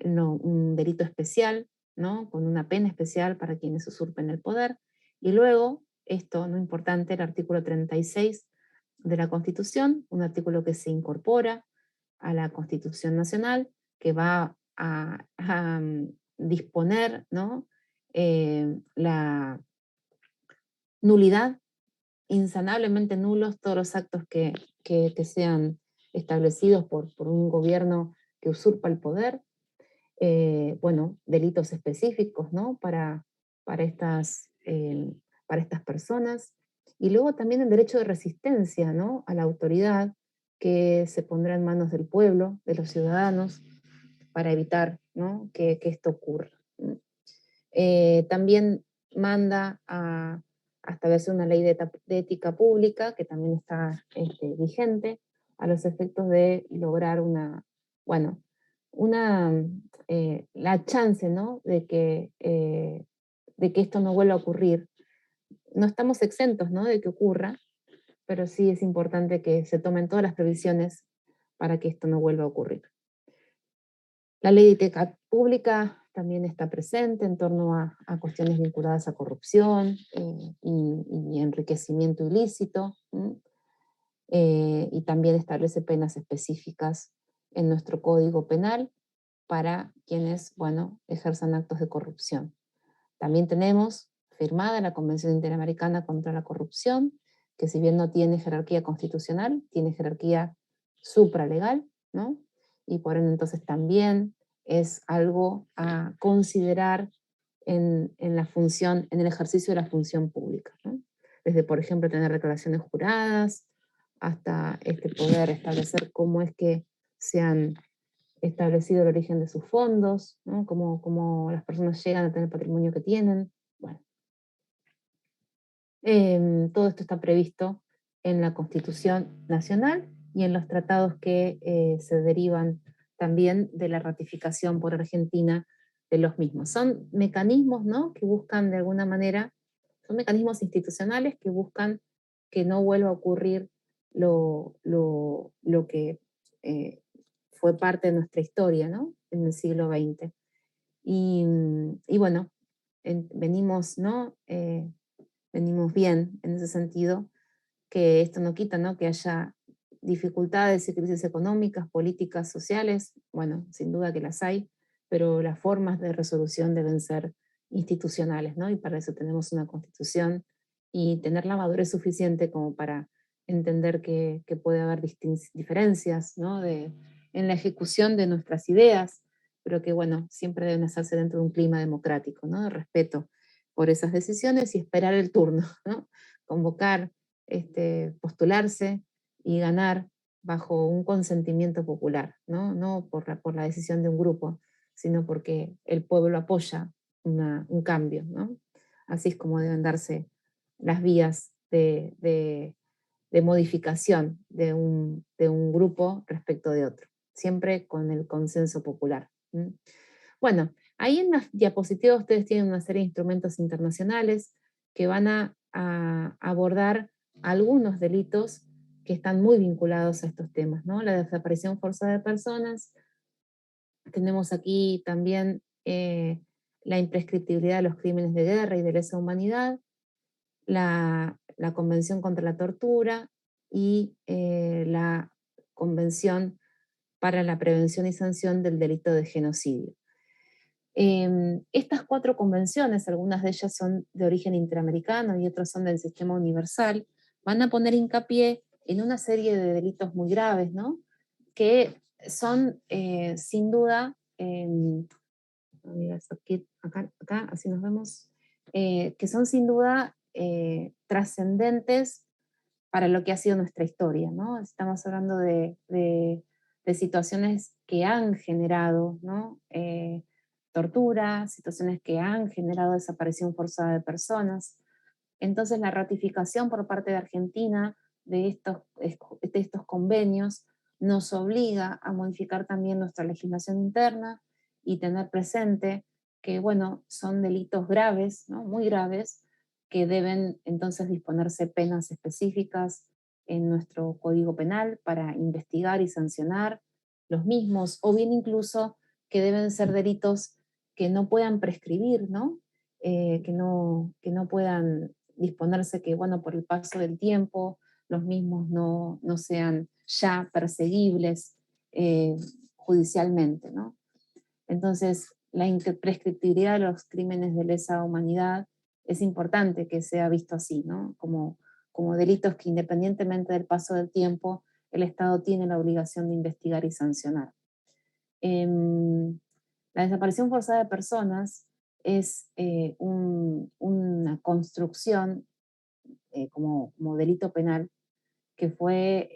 un delito especial, ¿no? Con una pena especial para quienes usurpen el poder, y luego, esto no importante, el artículo 36 de la Constitución, un artículo que se incorpora a la Constitución Nacional, que va a disponer, ¿no? La nulidad insanablemente nulos todos los actos que sean establecidos por un gobierno que usurpa el poder, bueno, delitos específicos, ¿no? Para estas personas, y luego también el derecho de resistencia, ¿no? A la autoridad, que se pondrá en manos del pueblo, de los ciudadanos, para evitar, ¿no? que esto ocurra. También manda a establecer una ley de ética pública, que también está vigente, a los efectos de lograr la chance, ¿no? de que esto no vuelva a ocurrir. No estamos exentos, ¿no? de que ocurra, pero sí es importante que se tomen todas las previsiones para que esto no vuelva a ocurrir. La ley de ética pública también está presente en torno a cuestiones vinculadas a corrupción y enriquecimiento ilícito, y también establece penas específicas en nuestro Código Penal para quienes, bueno, ejerzan actos de corrupción. También tenemos firmada la Convención Interamericana contra la Corrupción, que si bien no tiene jerarquía constitucional, tiene jerarquía supralegal, ¿no? Y por ende entonces también es algo a considerar en el ejercicio de la función pública, ¿no? Desde, por ejemplo, tener declaraciones juradas, hasta poder establecer cómo es que se han establecido el origen de sus fondos, ¿no? Cómo las personas llegan a tener el patrimonio que tienen. Bueno, todo esto está previsto en la Constitución Nacional y en los tratados que se derivan también de la ratificación por Argentina de los mismos. Son mecanismos, ¿no? que buscan de alguna manera, son mecanismos institucionales que buscan que no vuelva a ocurrir lo que fue parte de nuestra historia, ¿no? en el siglo XX. Y bueno, venimos, ¿no? Venimos bien en ese sentido, que esto no quita, ¿no? que haya dificultades y crisis económicas, políticas, sociales, bueno, sin duda que las hay, pero las formas de resolución deben ser institucionales, ¿no? Y para eso tenemos una constitución y tener la madurez suficiente como para entender que puede haber diferencias, ¿no? en la ejecución de nuestras ideas, pero que, bueno, siempre deben hacerse dentro de un clima democrático, ¿no? De respeto por esas decisiones y esperar el turno, ¿no? Convocar, postularse y ganar bajo un consentimiento popular, no por la decisión de un grupo, sino porque el pueblo apoya un cambio, ¿no? Así es como deben darse las vías de modificación de un grupo respecto de otro, siempre con el consenso popular. Bueno, ahí en las diapositivas ustedes tienen una serie de instrumentos internacionales que van a abordar algunos delitos que están muy vinculados a estos temas, ¿no? La desaparición forzada de personas. Tenemos aquí también la imprescriptibilidad de los crímenes de guerra y de lesa humanidad, la Convención contra la Tortura y la Convención para la Prevención y Sanción del Delito de Genocidio. Estas 4 convenciones, algunas de ellas son de origen interamericano y otras son del sistema universal, van a poner hincapié en una serie de delitos muy graves, ¿no? Que son sin duda, acá, así nos vemos, que son sin duda trascendentes para lo que ha sido nuestra historia, ¿no? Estamos hablando de situaciones que han generado, ¿no? Tortura, situaciones que han generado desaparición forzada de personas. Entonces la ratificación por parte de Argentina de estos convenios nos obliga a modificar también nuestra legislación interna y tener presente que, bueno, son delitos graves, ¿no? Muy graves, que deben entonces disponerse penas específicas en nuestro Código Penal para investigar y sancionar los mismos, o bien incluso que deben ser delitos que no puedan prescribir, ¿no? Que no puedan disponerse que, bueno, por el paso del tiempo, los mismos no sean ya perseguibles judicialmente, ¿no? Entonces, la imprescriptibilidad de los crímenes de lesa humanidad es importante que sea visto así, ¿no? Como como delitos que independientemente del paso del tiempo, el Estado tiene la obligación de investigar y sancionar. La desaparición forzada de personas es una construcción como delito penal que fue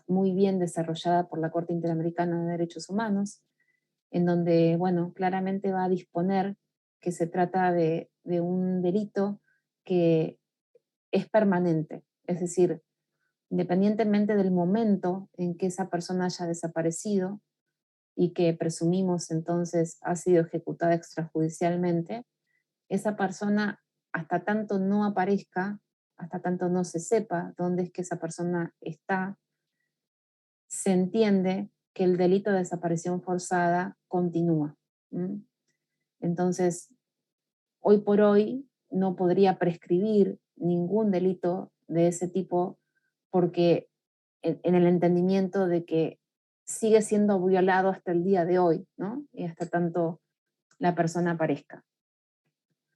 muy bien desarrollada por la Corte Interamericana de Derechos Humanos, en donde, bueno, claramente va a disponer que se trata de un delito que es permanente, es decir, independientemente del momento en que esa persona haya desaparecido y que presumimos entonces ha sido ejecutada extrajudicialmente, esa persona, hasta tanto no aparezca, hasta tanto no se sepa dónde es que esa persona está, se entiende que el delito de desaparición forzada continúa. ¿Mm? Entonces, hoy por hoy no podría prescribir ningún delito de ese tipo porque en el entendimiento de que sigue siendo violado hasta el día de hoy, ¿no? Y hasta tanto la persona aparezca.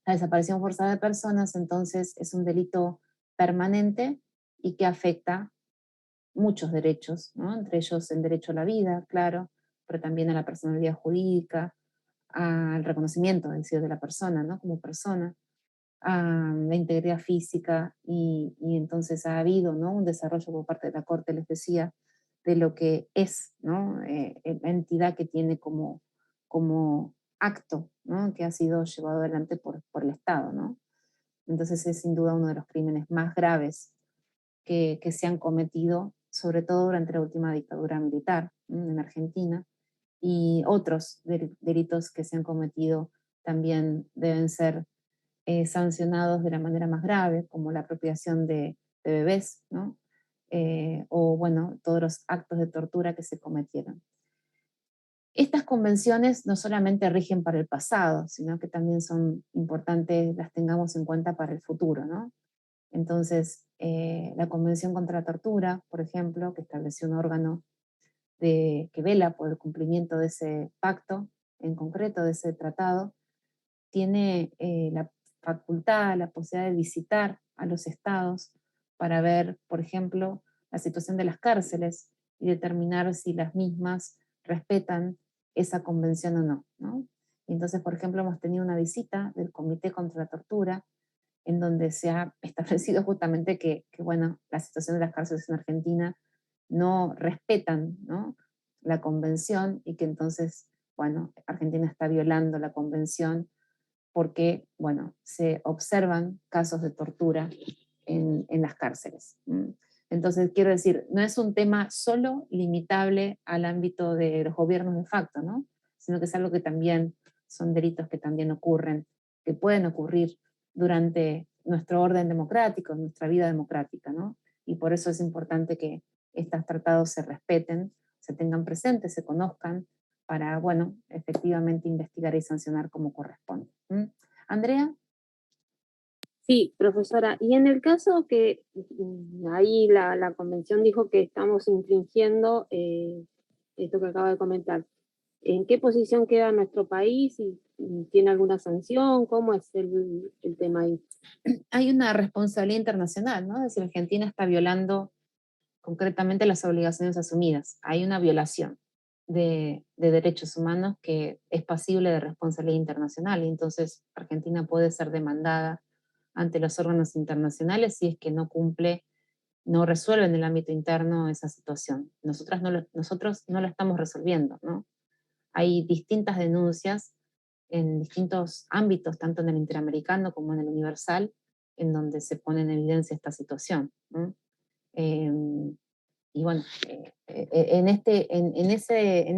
La desaparición forzada de personas, entonces, es un delito permanente y que afecta muchos derechos, ¿no? Entre ellos el derecho a la vida, claro, pero también a la personalidad jurídica, al reconocimiento de la persona, ¿no? Como persona, a la integridad física, y entonces ha habido, ¿no? Un desarrollo por parte de la Corte, les decía, de lo que es, ¿no? La entidad que tiene como acto, ¿no? Que ha sido llevado adelante por el Estado, ¿no? Entonces es sin duda uno de los crímenes más graves que se han cometido, sobre todo durante la última dictadura militar, ¿no? En Argentina, y otros delitos que se han cometido también deben ser sancionados de la manera más grave, como la apropiación de bebés, ¿no? O bueno, todos los actos de tortura que se cometieron. Estas convenciones no solamente rigen para el pasado, sino que también son importantes, las tengamos en cuenta para el futuro, ¿no? Entonces, la Convención contra la Tortura, por ejemplo, que estableció un órgano que vela por el cumplimiento de ese pacto, en concreto de ese tratado, tiene la facultad, la posibilidad de visitar a los estados para ver, por ejemplo, la situación de las cárceles y determinar si las mismas respetan esa convención o no, ¿no? Entonces, por ejemplo, hemos tenido una visita del Comité contra la Tortura, en donde se ha establecido justamente que bueno, la situación de las cárceles en Argentina no respetan, ¿no? La convención, y que entonces, bueno, Argentina está violando la convención porque, bueno, se observan casos de tortura en las cárceles. Entonces, quiero decir, no es un tema solo limitable al ámbito de los gobiernos de facto, ¿no? Sino que es algo que también son delitos que también ocurren, que pueden ocurrir durante nuestro orden democrático, nuestra vida democrática, ¿no? Y por eso es importante que estos tratados se respeten, se tengan presentes, se conozcan, para, bueno, efectivamente investigar y sancionar como corresponde. Andrea. Sí, profesora. Y en el caso que ahí la convención dijo que estamos infringiendo esto que acaba de comentar, ¿en qué posición queda nuestro país? ¿Y tiene alguna sanción? ¿Cómo es el tema ahí? Hay una responsabilidad internacional, ¿no? Es decir, Argentina está violando concretamente las obligaciones asumidas. Hay una violación de derechos humanos que es pasible de responsabilidad internacional, y entonces Argentina puede ser demandada ante los órganos internacionales si es que no cumple, no resuelve en el ámbito interno esa situación. Nosotros no lo estamos resolviendo, ¿no? Hay distintas denuncias en distintos ámbitos, tanto en el interamericano como en el universal, en donde se pone en evidencia esta situación, ¿no? Y bueno, en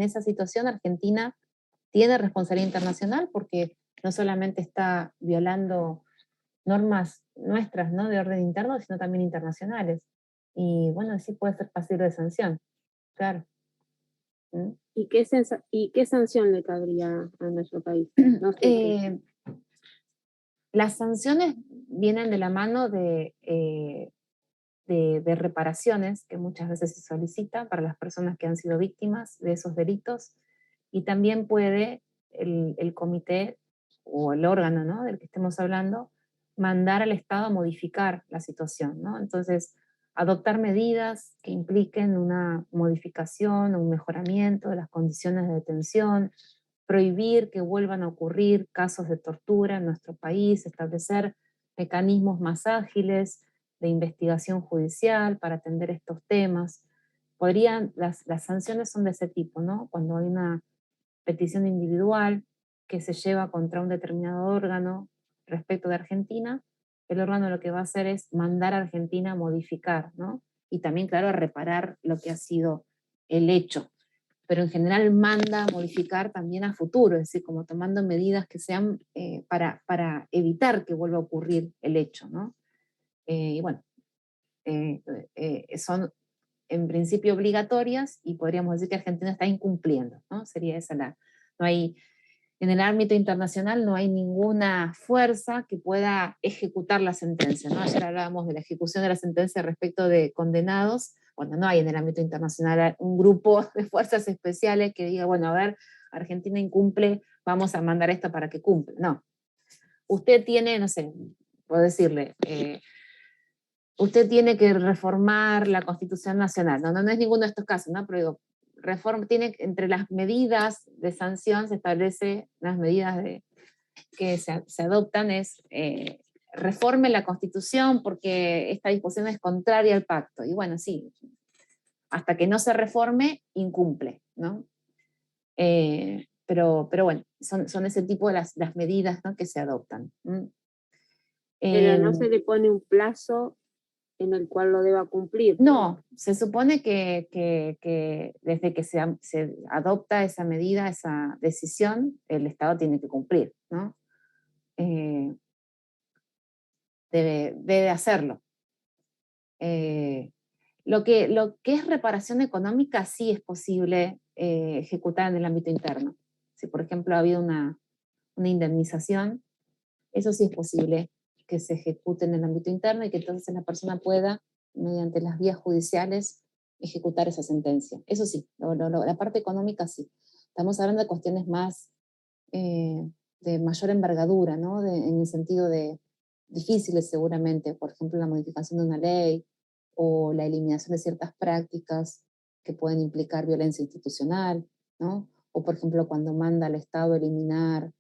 esa situación Argentina tiene responsabilidad internacional porque no solamente está violando normas nuestras, ¿no? De orden interno, sino también internacionales. Y bueno, sí puede ser pasible de sanción, claro. ¿Y qué sanción le cabría a nuestro país? No sé. Las sanciones vienen de la mano de reparaciones que muchas veces se solicita para las personas que han sido víctimas de esos delitos, y también puede el comité o el órgano, ¿no? Del que estemos hablando mandar al Estado a modificar la situación, ¿no? Entonces, adoptar medidas que impliquen una modificación o un mejoramiento de las condiciones de detención, prohibir que vuelvan a ocurrir casos de tortura en nuestro país, establecer mecanismos más ágiles de investigación judicial para atender estos temas. Las sanciones son de ese tipo, ¿no? Cuando hay una petición individual que se lleva contra un determinado órgano respecto de Argentina, el órgano lo que va a hacer es mandar a Argentina a modificar, ¿no? Y también, claro, a reparar lo que ha sido el hecho. Pero en general manda a modificar también a futuro, es decir, como tomando medidas que sean para evitar que vuelva a ocurrir el hecho, ¿no? Y bueno, son en principio obligatorias y podríamos decir que Argentina está incumpliendo, ¿no? Sería esa no hay, en el ámbito internacional no hay ninguna fuerza que pueda ejecutar la sentencia, ¿no? Ayer hablábamos de la ejecución de la sentencia respecto de condenados, bueno, no hay en el ámbito internacional un grupo de fuerzas especiales que diga, bueno, a ver, Argentina incumple, vamos a mandar esto para que cumpla, no. Usted tiene, no sé, puedo decirle, usted tiene que reformar la Constitución Nacional. No es ninguno de estos casos, ¿no? Pero digo, entre las medidas de sanción se establece, las medidas que se adoptan es reforme la Constitución porque esta disposición es contraria al pacto. Y bueno, sí, hasta que no se reforme, incumple, ¿no? Pero bueno, son ese tipo de las medidas, ¿no?, que se adoptan. Pero no se le pone un plazo en el cual lo deba cumplir. No, se supone que desde que se adopta esa medida, esa decisión, el Estado tiene que cumplir, ¿no? Debe hacerlo. Lo que es reparación económica sí es posible ejecutar en el ámbito interno. Si, por ejemplo, ha habido una indemnización, eso sí es posible que se ejecute en el ámbito interno y que entonces la persona pueda, mediante las vías judiciales, ejecutar esa sentencia. Eso sí, la parte económica sí. Estamos hablando de cuestiones más de mayor envergadura, ¿no? En el sentido de difíciles seguramente, por ejemplo, la modificación de una ley o la eliminación de ciertas prácticas que pueden implicar violencia institucional, ¿no? O, por ejemplo, cuando manda al Estado eliminar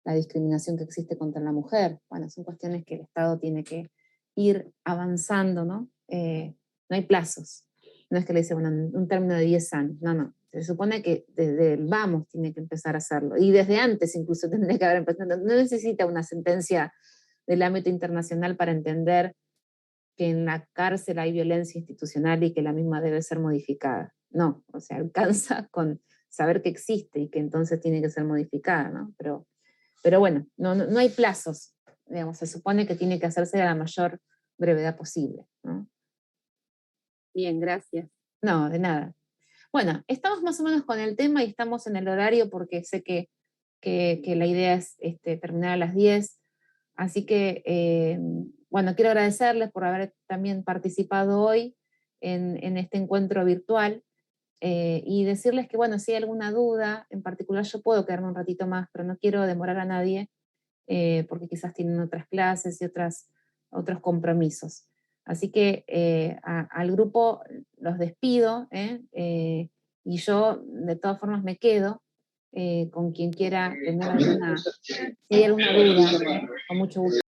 la discriminación que existe contra la mujer. Bueno, son cuestiones que el Estado tiene que ir avanzando, ¿no? No hay plazos. No es que le dice, bueno, un término de 10 años. No. Se supone que desde el vamos tiene que empezar a hacerlo. Y desde antes incluso tendría que haber empezado. No necesita una sentencia del ámbito internacional para entender que en la cárcel hay violencia institucional y que la misma debe ser modificada. No, o sea, alcanza con saber que existe y que entonces tiene que ser modificada, ¿no? Pero bueno, no hay plazos, digamos, se supone que tiene que hacerse a la mayor brevedad posible, ¿no? Bien, gracias. No, de nada. Bueno, estamos más o menos con el tema y estamos en el horario porque sé que la idea es terminar a las 10, así que, bueno, quiero agradecerles por haber también participado hoy en este encuentro virtual. Y decirles que, bueno, si hay alguna duda, en particular yo puedo quedarme un ratito más, pero no quiero demorar a nadie, porque quizás tienen otras clases y otros compromisos. Así que al grupo los despido, y yo de todas formas me quedo con quien quiera tener si hay alguna duda, con mucho gusto.